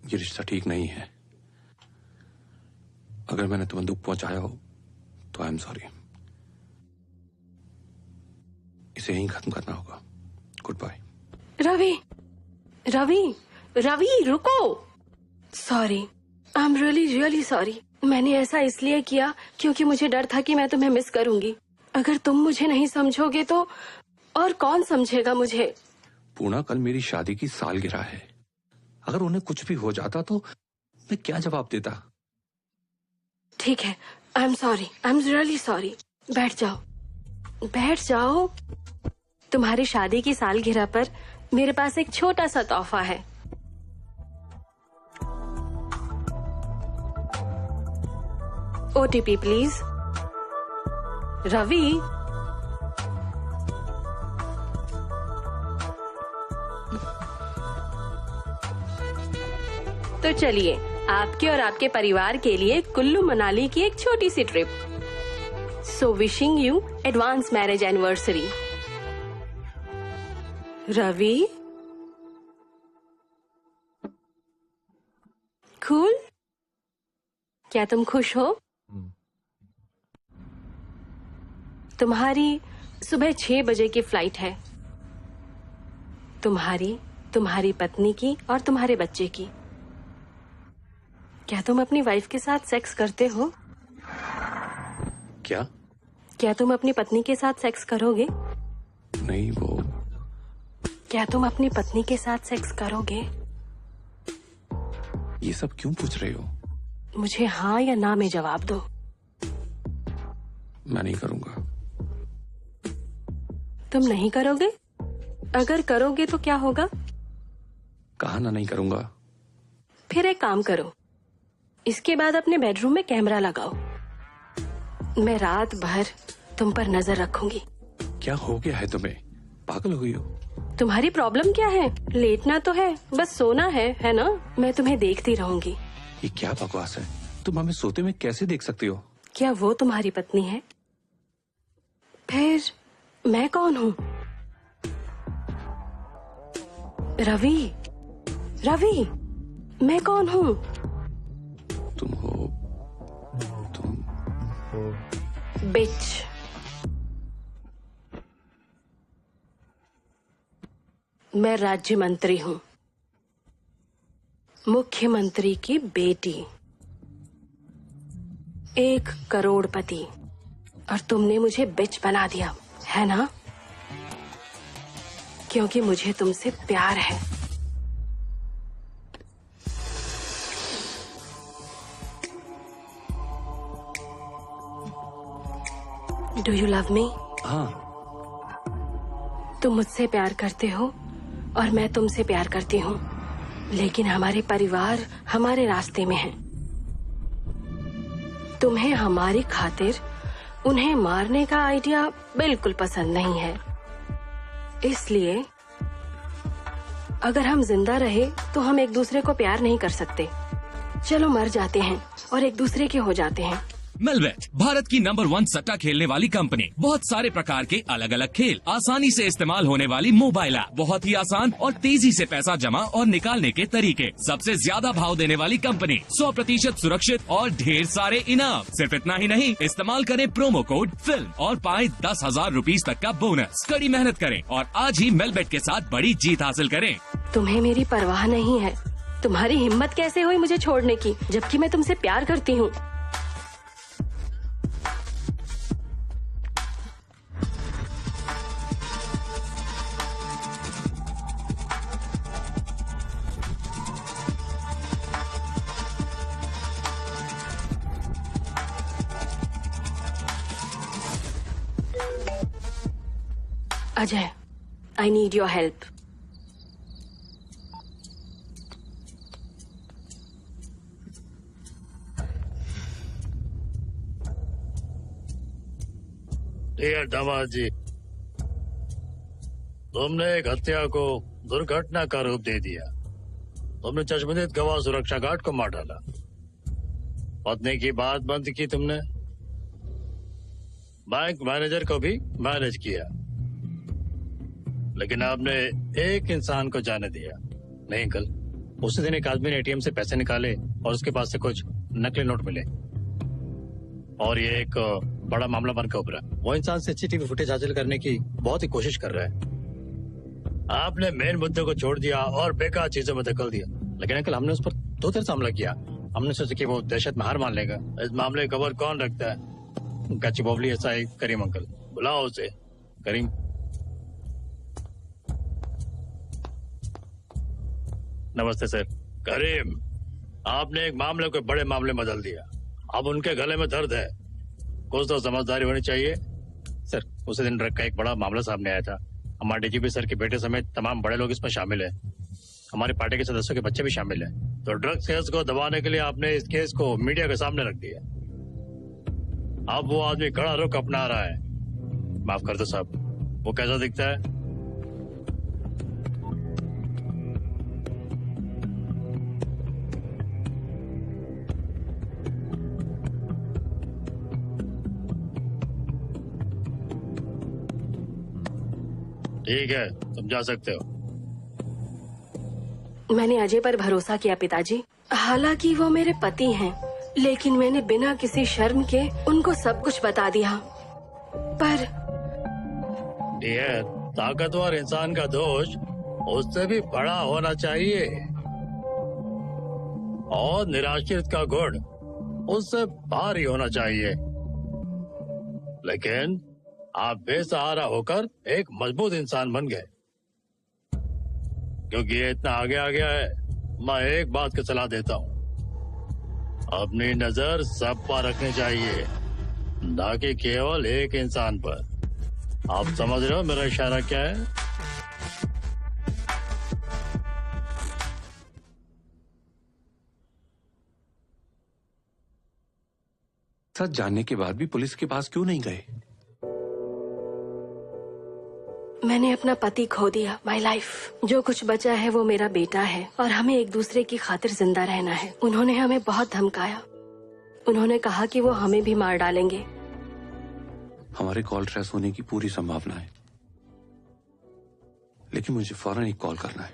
ये रिश्ता ठीक नहीं है। अगर मैंने तुम्हें दुख पहुंचाया हो तो आई एम सॉरी। इसे यहीं खत्म करना होगा। Good bye. रवि, रवि, रवि, रुको। Sorry, I am really really sorry. मैंने ऐसा इसलिए किया क्योंकि मुझे डर था कि मैं तुम्हें मिस करूंगी। अगर तुम मुझे नहीं समझोगे तो और कौन समझेगा मुझे? पूर्णा, कल मेरी शादी की सालगिरह है। अगर उन्हें कुछ भी हो जाता तो मैं क्या जवाब देता? ठीक है, I am sorry, I am really sorry. बैठ जाओ, बैठ जाओ। तुम्हारी शादी की सालगिरह पर मेरे पास एक छोटा सा तोहफा है। OTP please. रवि, तो चलिए, आपके और आपके परिवार के लिए कुल्लू मनाली की एक छोटी सी trip. So wishing you advance marriage anniversary. Ravi, cool. क्या तुम खुश हो? तुम्हारी सुबह 6 बजे की फ्लाइट है। तुम्हारी पत्नी की और तुम्हारे बच्चे की। क्या तुम अपनी वाइफ के साथ सेक्स करते हो? क्या तुम अपनी पत्नी के साथ सेक्स करोगे? नहीं, वो क्या तुम अपनी पत्नी के साथ सेक्स करोगे? ये सब क्यों पूछ रहे हो? मुझे हाँ या ना में जवाब दो। मैं नहीं करूंगा। तुम नहीं करोगे? अगर करोगे तो क्या होगा? कहा ना नहीं करूंगा। फिर एक काम करो, इसके बाद अपने बेडरूम में कैमरा लगाओ। मैं रात भर तुम पर नजर रखूंगी। क्या हो गया है तुम्हें? पागल हुई हो? तुम्हारी प्रॉब्लम क्या है? लेटना तो है, बस सोना है ना? मैं तुम्हें देखती रहूंगी। ये क्या बकवास है? तुम हमें सोते में कैसे देख सकती हो? क्या वो तुम्हारी पत्नी है? फिर मैं कौन हूँ? रवि, मैं कौन हूँ? तुम बिच। मैं राज्य मंत्री हूँ, मुख्यमंत्री की बेटी, 1 करोड़पति, और तुमने मुझे बिच बना दिया है ना? क्योंकि मुझे तुमसे प्यार है। Do you love me? हाँ। तुम मुझसे प्यार करते हो और मैं तुमसे प्यार करती हूँ, लेकिन हमारे परिवार हमारे रास्ते में हैं। तुम्हें हमारी खातिर उन्हें मारने का आइडिया बिल्कुल पसंद नहीं है। इसलिए अगर हम जिंदा रहे तो हम एक दूसरे को प्यार नहीं कर सकते। चलो मर जाते हैं और एक दूसरे के हो जाते हैं। मेलबेट, भारत की नंबर 1 सट्टा खेलने वाली कंपनी। बहुत सारे प्रकार के अलग अलग खेल, आसानी से इस्तेमाल होने वाली मोबाइल ऐप, बहुत ही आसान और तेजी से पैसा जमा और निकालने के तरीके, सबसे ज्यादा भाव देने वाली कंपनी, 100% सुरक्षित और ढेर सारे इनाम। सिर्फ इतना ही नहीं, इस्तेमाल करें प्रोमो कोड फिल्म और पाएं 10,000 रुपीज तक का बोनस। कड़ी मेहनत करें और आज ही मेलबेट के साथ बड़ी जीत हासिल करें। तुम्हें मेरी परवाह नहीं है। तुम्हारी हिम्मत कैसे हुई मुझे छोड़ने की, जबकि मैं तुमसे प्यार करती हूँ। Ajay, I need your help. Dear दामाद जी, तुमने एक हत्या को दुर्घटना का रूप दे दिया। तुमने चश्मदीद गवाह सुरक्षा गार्ड को मार डाला। पत्नी की बात बंद की तुमने। बैंक मैनेजर को भी मैनेज किया, लेकिन आपने एक इंसान को जाने दिया। नहीं अंकल, उसी दिन एक आदमी ने एटीएम से पैसे निकाले और उसके पास से कुछ नकली नोट मिले और ये एक बड़ा मामला बनकर उभरा। वो इंसान सीसीटीवी फुटेज हासिल करने की बहुत ही कोशिश कर रहा है। आपने मेन मुद्दे को छोड़ दिया और बेकार चीजों में दखल दिया। लेकिन अंकल, हमने उस पर 2 तरह से हमला किया। हमने सोचा कि वो दहशत में हार मान लेगा। इस मामले की खबर कौन रखता है? गच्ची बोबली ऐसा है करीम अंकल, बुलाओ उसे। करीम। नमस्ते सर। करीम, आपने एक मामले को बड़े मामले में बदल दिया। अब उनके गले में दर्द है, कुछ तो समझदारी होनी चाहिए। सर, उसी दिन ड्रग का एक बड़ा मामला सामने आया था। हमारे डीजीपी सर के बेटे समेत तमाम बड़े लोग इसमें शामिल हैं। हमारी पार्टी के सदस्यों के बच्चे भी शामिल हैं। तो ड्रग सेल्स को दबाने के लिए आपने इस केस को मीडिया के सामने रख दिया। अब वो आदमी कड़ा रुख अपना रहा है। माफ कर दो साहब, वो कैसा दिखता है? ठीक है, तुम जा सकते हो। मैंने अजय पर भरोसा किया पिताजी। हालांकि वो मेरे पति हैं, लेकिन मैंने बिना किसी शर्म के उनको सब कुछ बता दिया। पर डियर, ताकतवर इंसान का दोष उससे भी बड़ा होना चाहिए और निराश्रित का गुण उससे भारी होना चाहिए। लेकिन आप बेसहारा होकर एक मजबूत इंसान बन गए। क्योंकि ये इतना आगे आ गया है, मैं एक बात की सलाह देता हूँ, अपनी नजर सब पर रखनी चाहिए, ना कि केवल एक इंसान पर। आप समझ रहे हो मेरा इशारा क्या है? सच जानने के बाद भी पुलिस के पास क्यों नहीं गए? मैंने अपना पति खो दिया। माई लाइफ, जो कुछ बचा है वो मेरा बेटा है और हमें एक दूसरे की खातिर जिंदा रहना है। उन्होंने हमें बहुत धमकाया। उन्होंने कहा कि वो हमें भी मार डालेंगे। हमारे कॉल ट्रेस होने की पूरी संभावना है, लेकिन मुझे फौरन एक कॉल करना है।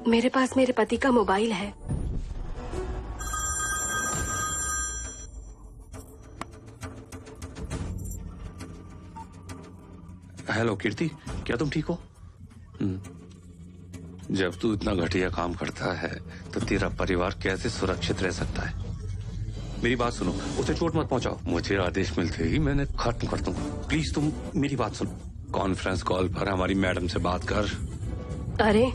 मेरे पास मेरे पति का मोबाइल है। हेलो कीर्ति, क्या तुम ठीक हो? जब तू इतना घटिया काम करता है तो तेरा परिवार कैसे सुरक्षित रह सकता है? मेरी बात सुनो, उसे चोट मत पहुंचाओ। मुझे आदेश मिलते ही मैंने खत्म कर दूंगा। प्लीज तुम मेरी बात सुनो। कॉन्फ्रेंस कॉल पर हमारी मैडम से बात कर। अरे,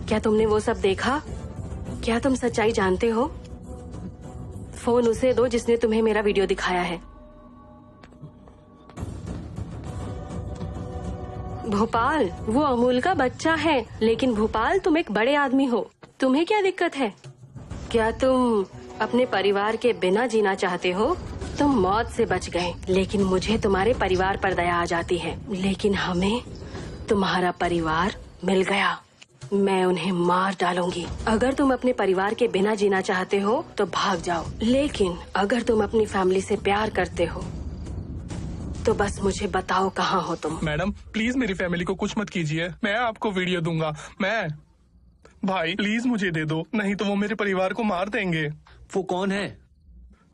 क्या तुमने वो सब देखा? क्या तुम सच्चाई जानते हो? फोन उसे दो जिसने तुम्हें मेरा वीडियो दिखाया है। भोपाल, वो अमूल का बच्चा है, लेकिन भोपाल तुम एक बड़े आदमी हो। तुम्हें क्या दिक्कत है? क्या तुम अपने परिवार के बिना जीना चाहते हो? तुम मौत से बच गए, लेकिन मुझे तुम्हारे परिवार पर दया आ जाती है। लेकिन हमें तुम्हारा परिवार मिल गया। मैं उन्हें मार डालूंगी। अगर तुम अपने परिवार के बिना जीना चाहते हो तो भाग जाओ, लेकिन अगर तुम अपनी फैमिली से प्यार करते हो तो बस मुझे बताओ कहाँ हो तुम। मैडम प्लीज मेरी फैमिली को कुछ मत कीजिए, मैं आपको वीडियो दूंगा। भाई प्लीज मुझे दे दो, नहीं तो वो मेरे परिवार को मार देंगे। वो कौन है?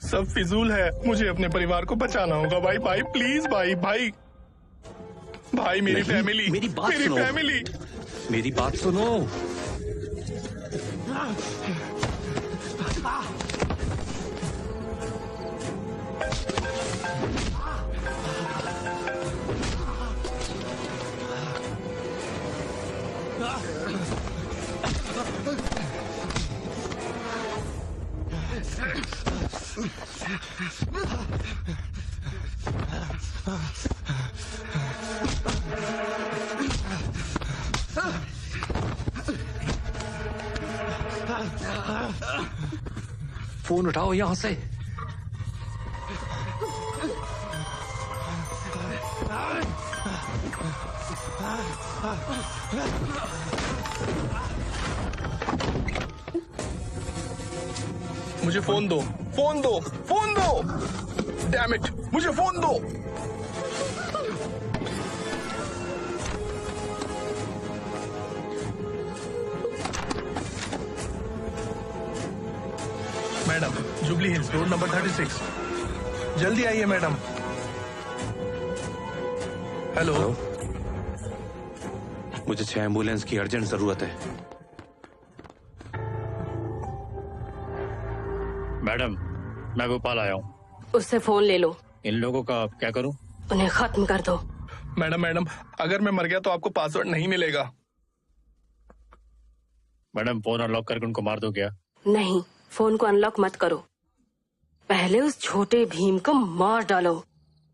सब फिजूल है, मुझे अपने परिवार को बचाना होगा। भाई प्लीज भाई मेरी फैमिली, मेरी बात सुनो। फैमिली, मेरी बात सुनो। फोन उठाओ यहां से। मुझे फोन दो। डैम इट, मुझे फोन दो। Madam, jubilee hills road number 36, जल्दी आइए मैडम। हेलो, मुझे 6 एम्बुलेंस की अर्जेंट जरूरत है। मैडम, मैं भोपाल आया हूँ। उससे फोन ले लो। इन लोगों का क्या करूँ? उन्हें खत्म कर दो। मैडम अगर मैं मर गया तो आपको पासवर्ड नहीं मिलेगा। मैडम, फोन अनलॉक करके उनको मार दो क्या? नहीं, फोन को अनलॉक मत करो। पहले उस छोटे भीम को मार डालो।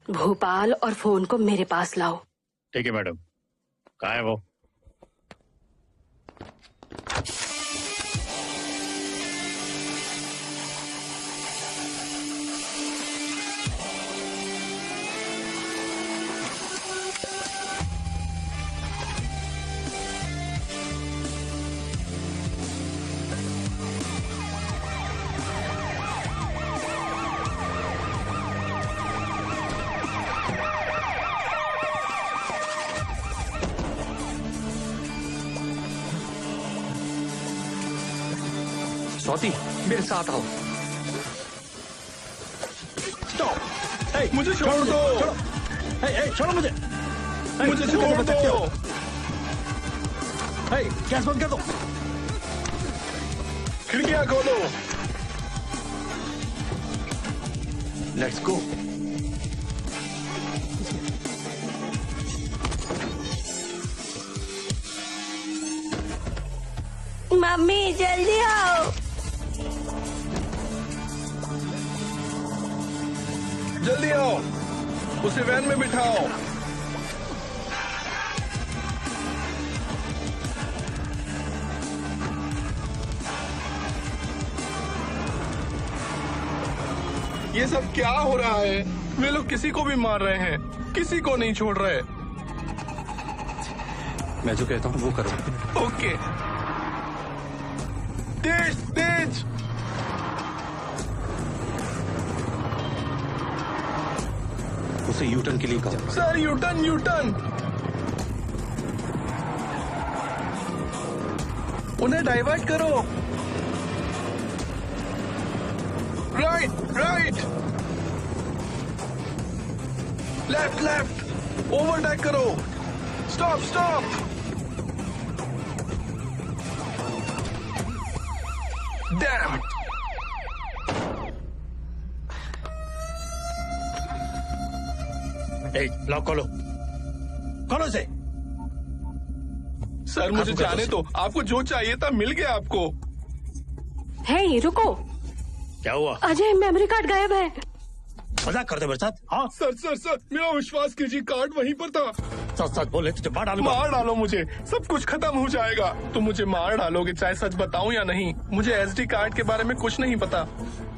भोपाल और फोन को मेरे पास लाओ। ठीक है मैडम। कहाँ है वो? स्वाति मेरे साथ आओ। स्टॉप। मुझे छोड़ दो। छोड़ो मुझे। मुझे छोड़ दो। गैस बंद कर दो। खिड़कियां खोलो। Let's go. मम्मी जल्दी आओ। जल्दी आओ, उसे वैन में बिठाओ। ये सब क्या हो रहा है? वे लोग किसी को भी मार रहे हैं, किसी को नहीं छोड़ रहे। मैं जो कहता हूँ वो करो। ओके। तेज तेज। उसे यूटर्न के लिए कहो। Sir U turn U turn. उन्हें डाइवर्ट करो। Right right. Left left. Overtake करो। Stop stop. डैम। लॉक खोलो। खोलो से। सर मुझे जाने दो, आपको जो चाहिए था मिल गया आपको। हे रुको, क्या हुआ? अजय मेमोरी कार्ड गायब है। मजाक करते मेरे साथ? हाँ सर सर सर मेरा विश्वास कीजिए, कार्ड वहीं पर था। सच सच बोले तुझे मार डालूंगा। मार डालो मुझे, सब कुछ खत्म हो जाएगा। तुम मुझे मार डालोगे चाहे सच बताऊं या नहीं। मुझे एसडी कार्ड के बारे में कुछ नहीं पता।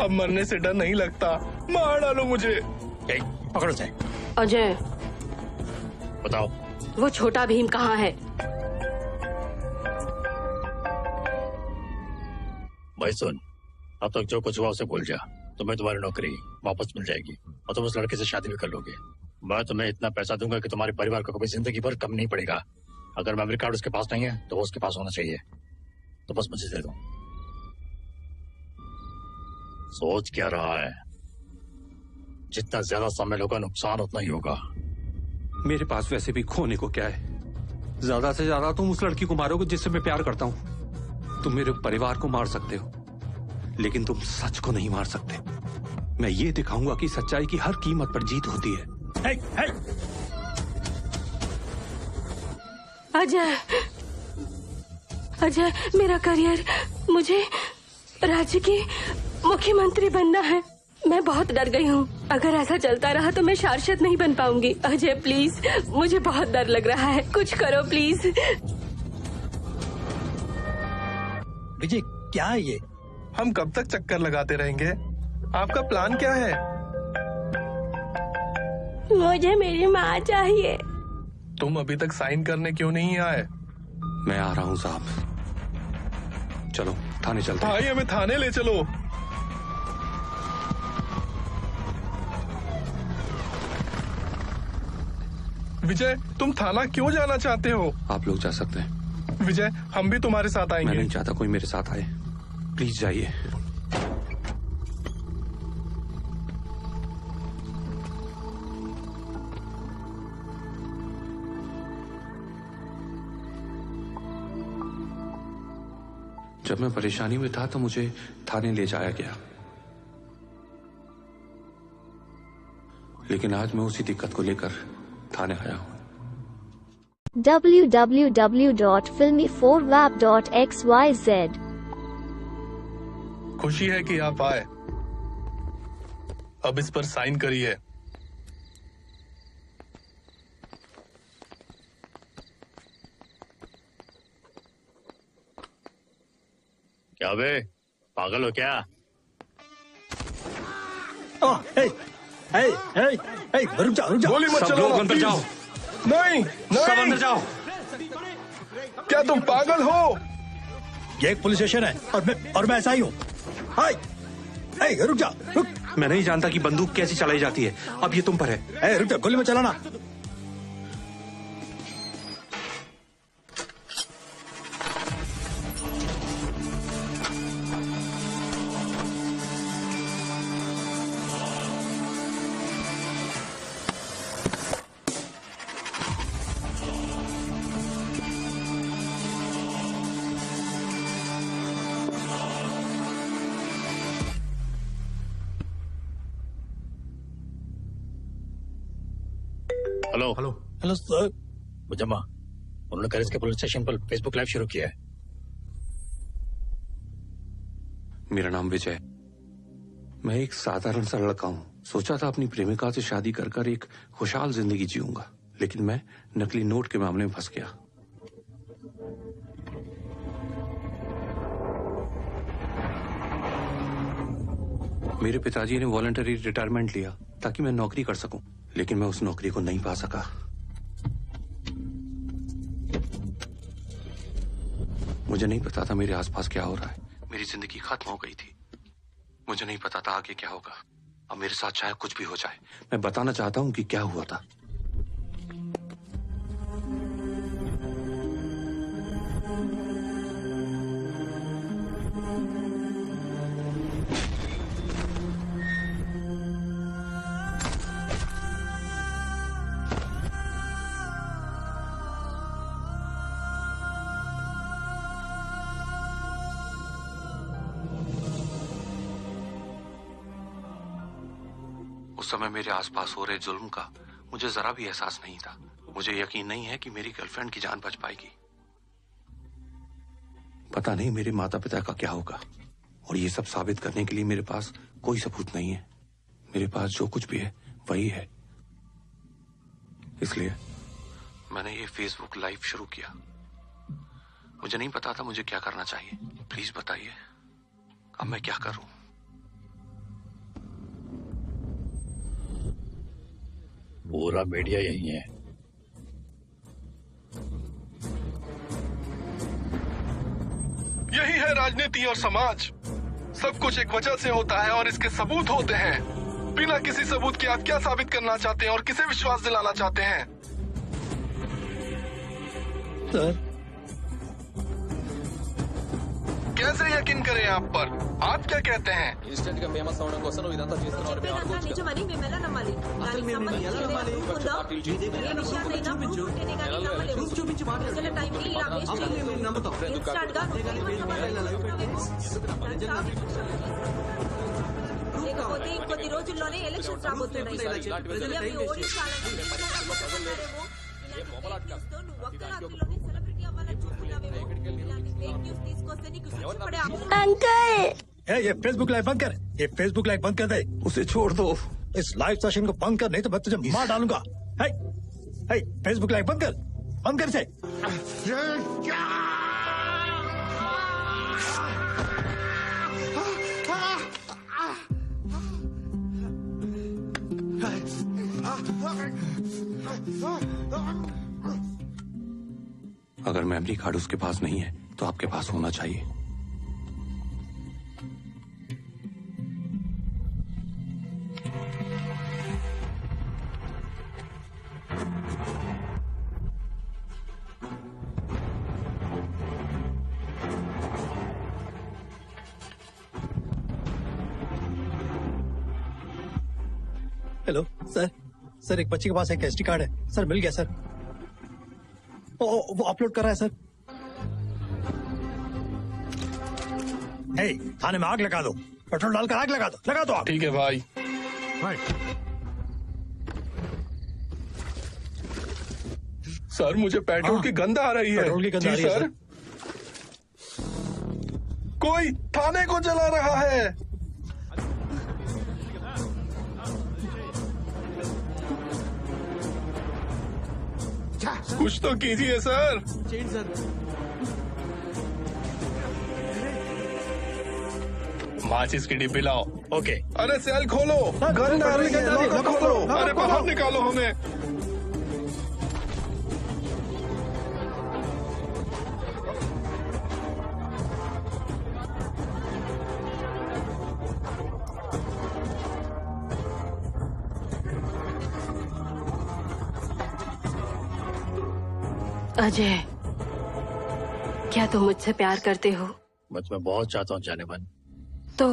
अब मरने से डर नहीं लगता। मार डालो मुझे। पकड़ो से। अजय बताओ वो छोटा भीम कहाँ है? भाई सुन, अब तक जो कुछ हुआ उसे भूल जा। तुम्हें तुम्हारी नौकरी वापस मिल जाएगी और तुम उस लड़के से शादी भी कर लोगे। मैं तुम्हें इतना पैसा दूंगा कि तुम्हारे परिवार को कभी जिंदगी भर कम नहीं पड़ेगा। अगर मेमोरी कार्ड उसके पास नहीं है तो वो उसके पास होना चाहिए, तो बस मुझे दे दो। सोच क्या रहा है? जितना ज्यादा समय होगा नुकसान उतना ही होगा। मेरे पास वैसे भी खोने को क्या है? ज्यादा से ज्यादा तुम उस लड़की को मारोगे जिससे मैं प्यार करता हूँ। तुम मेरे परिवार को मार सकते हो लेकिन तुम सच को नहीं मार सकते। मैं ये दिखाऊंगा कि सच्चाई की हर कीमत पर जीत होती है। अजय अजय मेरा करियर, मुझे राज्य की मुख्यमंत्री बनना है। मैं बहुत डर गई हूँ। अगर ऐसा चलता रहा तो मैं शार्शत नहीं बन पाऊंगी। अजय प्लीज, मुझे बहुत डर लग रहा है, कुछ करो प्लीज। विजय क्या है ये? हम कब तक चक्कर लगाते रहेंगे? आपका प्लान क्या है? मुझे मेरी माँ चाहिए। तुम अभी तक साइन करने क्यों नहीं आए? मैं आ रहा हूँ साहब, चलो थाने चलते हैं। भाई हमें थाने ले चलो। विजय तुम थाना क्यों जाना चाहते हो? आप लोग जा सकते हैं। विजय हम भी तुम्हारे साथ मैं आएंगे। नहीं चाहता कोई मेरे साथ आए, प्लीज जाइए। जब मैं परेशानी में था तो मुझे थाने ले जाया गया, लेकिन आज मैं उसी दिक्कत को लेकर थाने आया हूं। www.filmy4wap.xyz खुशी है कि आप आए। अब इस पर साइन करिए। क्या बे, पागल हो क्या? रुक जाओ गोली मत सब चलाओ, लोग अंदर प्लीज। जाओ। नहीं सब अंदर नहीं, जाओ। क्या तुम पागल हो? ये एक पुलिस स्टेशन है और मैं ऐसा ही हूँ। रुक जा, रुक। मैं नहीं जानता कि बंदूक कैसी चलाई जाती है, अब ये तुम पर है। रुक जा, गोली मत चलाना। Hello hello hello sir. Mujamma, उन्होंने करेज के पुलिस स्टेशन पर फेसबुक लाइव शुरू किया है। मेरा नाम विजय, मैं एक साधारण सा लड़का हूँ। सोचा था अपनी प्रेमिका से शादी कर कर एक खुशहाल जिंदगी जीऊंगा, लेकिन मैं नकली नोट के मामले में फंस गया। मेरे पिताजी ने वॉलंटरी रिटायरमेंट लिया ताकि मैं नौकरी कर सकूं, लेकिन मैं उस नौकरी को नहीं पा सका। मुझे नहीं पता था मेरे आसपास क्या हो रहा है। मेरी जिंदगी खत्म हो गई थी। मुझे नहीं पता था आगे क्या होगा। अब मेरे साथ चाहे कुछ भी हो जाए, मैं बताना चाहता हूं कि क्या हुआ था। उस समय मेरे आसपास हो रहे जुल्म का मुझे जरा भी एहसास नहीं था। मुझे यकीन नहीं है कि मेरी गर्लफ्रेंड की जान बच पाएगी। पता नहीं मेरे माता पिता का क्या होगा, और ये सब साबित करने के लिए मेरे पास कोई सबूत नहीं है। मेरे पास जो कुछ भी है वही है। इसलिए मैंने ये फेसबुक लाइव शुरू किया। मुझे नहीं पता था मुझे क्या करना चाहिए। प्लीज बताइए, अब मैं क्या करूं? पूरा मीडिया यही है। यही है राजनीति और समाज। सब कुछ एक वजह से होता है और इसके सबूत होते हैं। बिना किसी सबूत के आप क्या साबित करना चाहते हैं और किसे विश्वास दिलाना चाहते हैं? सर, कैसे यकीन करें आप पर? आप क्या कहते हैं? ఇన్స్టెంట్ గా ఫేమస్ అవడం కోసం నువ్వు ఇదంతా చేస్తున్నావు అని అనుకోవచ్చు. నిజమని మేము ఎలా నమ్మాలి? దానికి సంబంధించిన ప్రూఫ్ ఉందా? ఏ విషయాన్నైనా ప్రూఫ్ ఉంటేనే కానీ నమ్మలేము. ప్రజల టైంని ఇలా వేస్ట్ చేయలేము. ఇన్స్టాంట్ గా లేకపోతే ఇంకొద్ది రోజుల్లోనే ఎలక్షన్స్ రాబోతున్నాయి. ప్రజలని ఓడించాలని నువ్వు ఒక్క రాత్రిలోనే సెలబ్రిటీ అవ్వాలని చూస్తున్నావేమో. ఇలాంటి ఫేక్ న్యూస్ తీసుకొస్తే నీకు శిక్షపడే अंकल ये फेसबुक लाइव बंद कर। ये फेसबुक लाइव बंद कर दे। उसे छोड़ दो। इस लाइव सेशन को बंद कर, नहीं तो मैं तुझे मार डालूंगा। है, फेसबुक लाइव बंद कर, बंद कर इसे। अगर मेमोरी कार्ड उसके पास नहीं है तो आपके पास होना चाहिए। हेलो सर, सर एक बच्चे के पास एक एसडी कार्ड है सर, मिल गया सर। वो अपलोड कर रहा है सर। हे, थाने में आग लगा दो, पेट्रोल डालकर आग लगा दो, लगा दो आप। ठीक है भाई। सर मुझे पेट्रोल की गंध आ रही है। पेट्रोल की गंध आ रही है सर। कोई थाने को जला रहा है। कुछ तो कीजिए सर। माचिस की डिब्बी लाओ। ओके। अरे सेल खोलो, घर डालने के लॉक खोलो। अरे बाहर निकालो हमें। अजय, क्या तुम मुझसे प्यार करते हो? मैं तुम्हें बहुत चाहता हूँ जाने मन। तो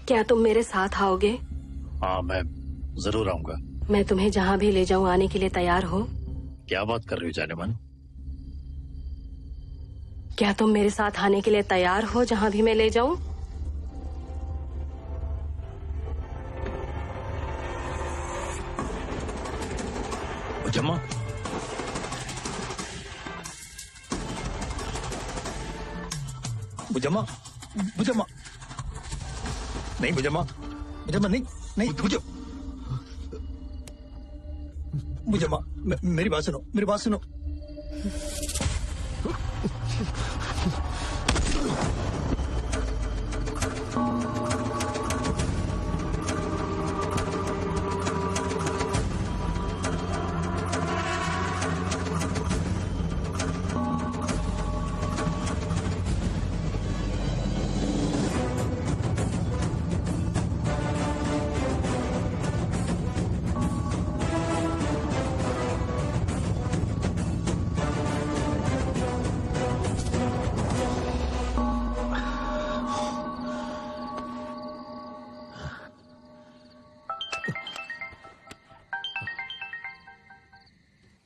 क्या तुम मेरे साथ आओगे? हाँ, मैं जरूर आऊंगा। मैं तुम्हें जहाँ भी ले जाऊँ आने के लिए तैयार हो। क्या बात कर रही हो जाने मन? क्या तुम मेरे साथ आने के लिए तैयार हो जहाँ भी मैं ले जाऊँ? मुजम्मा, मुजम्मा, मुजम्मा, नहीं मुजम्मा, मुजम्मा नहीं, नहीं मुजम्मा, मेरी बात सुनो, मेरी बात सुनो।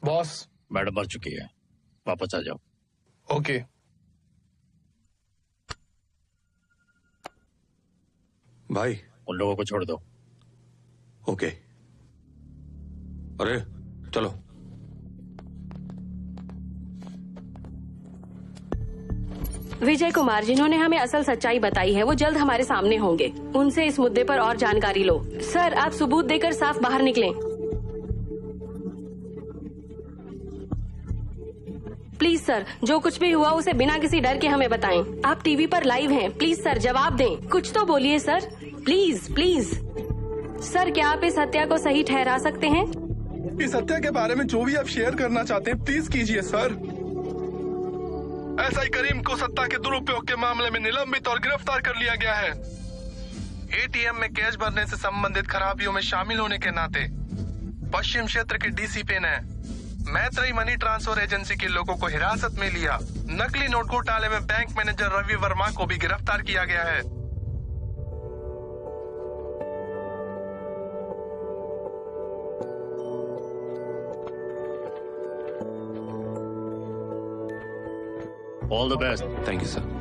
बॉस। मैडम मर चुकी है, वापस आ जाओ। ओके। भाई उन लोगों को छोड़ दो। ओके। अरे चलो। विजय कुमार, जिन्होंने हमें असल सच्चाई बताई है, वो जल्द हमारे सामने होंगे। उनसे इस मुद्दे पर और जानकारी लो। सर, आप सबूत देकर साफ बाहर निकलें। प्लीज सर, जो कुछ भी हुआ उसे बिना किसी डर के हमें बताएं। आप टीवी पर लाइव हैं, प्लीज सर जवाब दें। कुछ तो बोलिए सर, प्लीज प्लीज। सर, क्या आप इस हत्या को सही ठहरा सकते हैं? इस हत्या के बारे में जो भी आप शेयर करना चाहते हैं प्लीज कीजिए सर। एसआई करीम को सत्ता के दुरुपयोग के मामले में निलंबित और गिरफ्तार कर लिया गया है। एटीएम में कैश भरने से संबंधित खराबियों में शामिल होने के नाते पश्चिम क्षेत्र के डीसीपी ने मैत्री मनी ट्रांसफर एजेंसी के लोगों को हिरासत में लिया। नकली नोट घोटाले में बैंक मैनेजर रवि वर्मा को भी गिरफ्तार किया गया है। All the best. Thank you sir.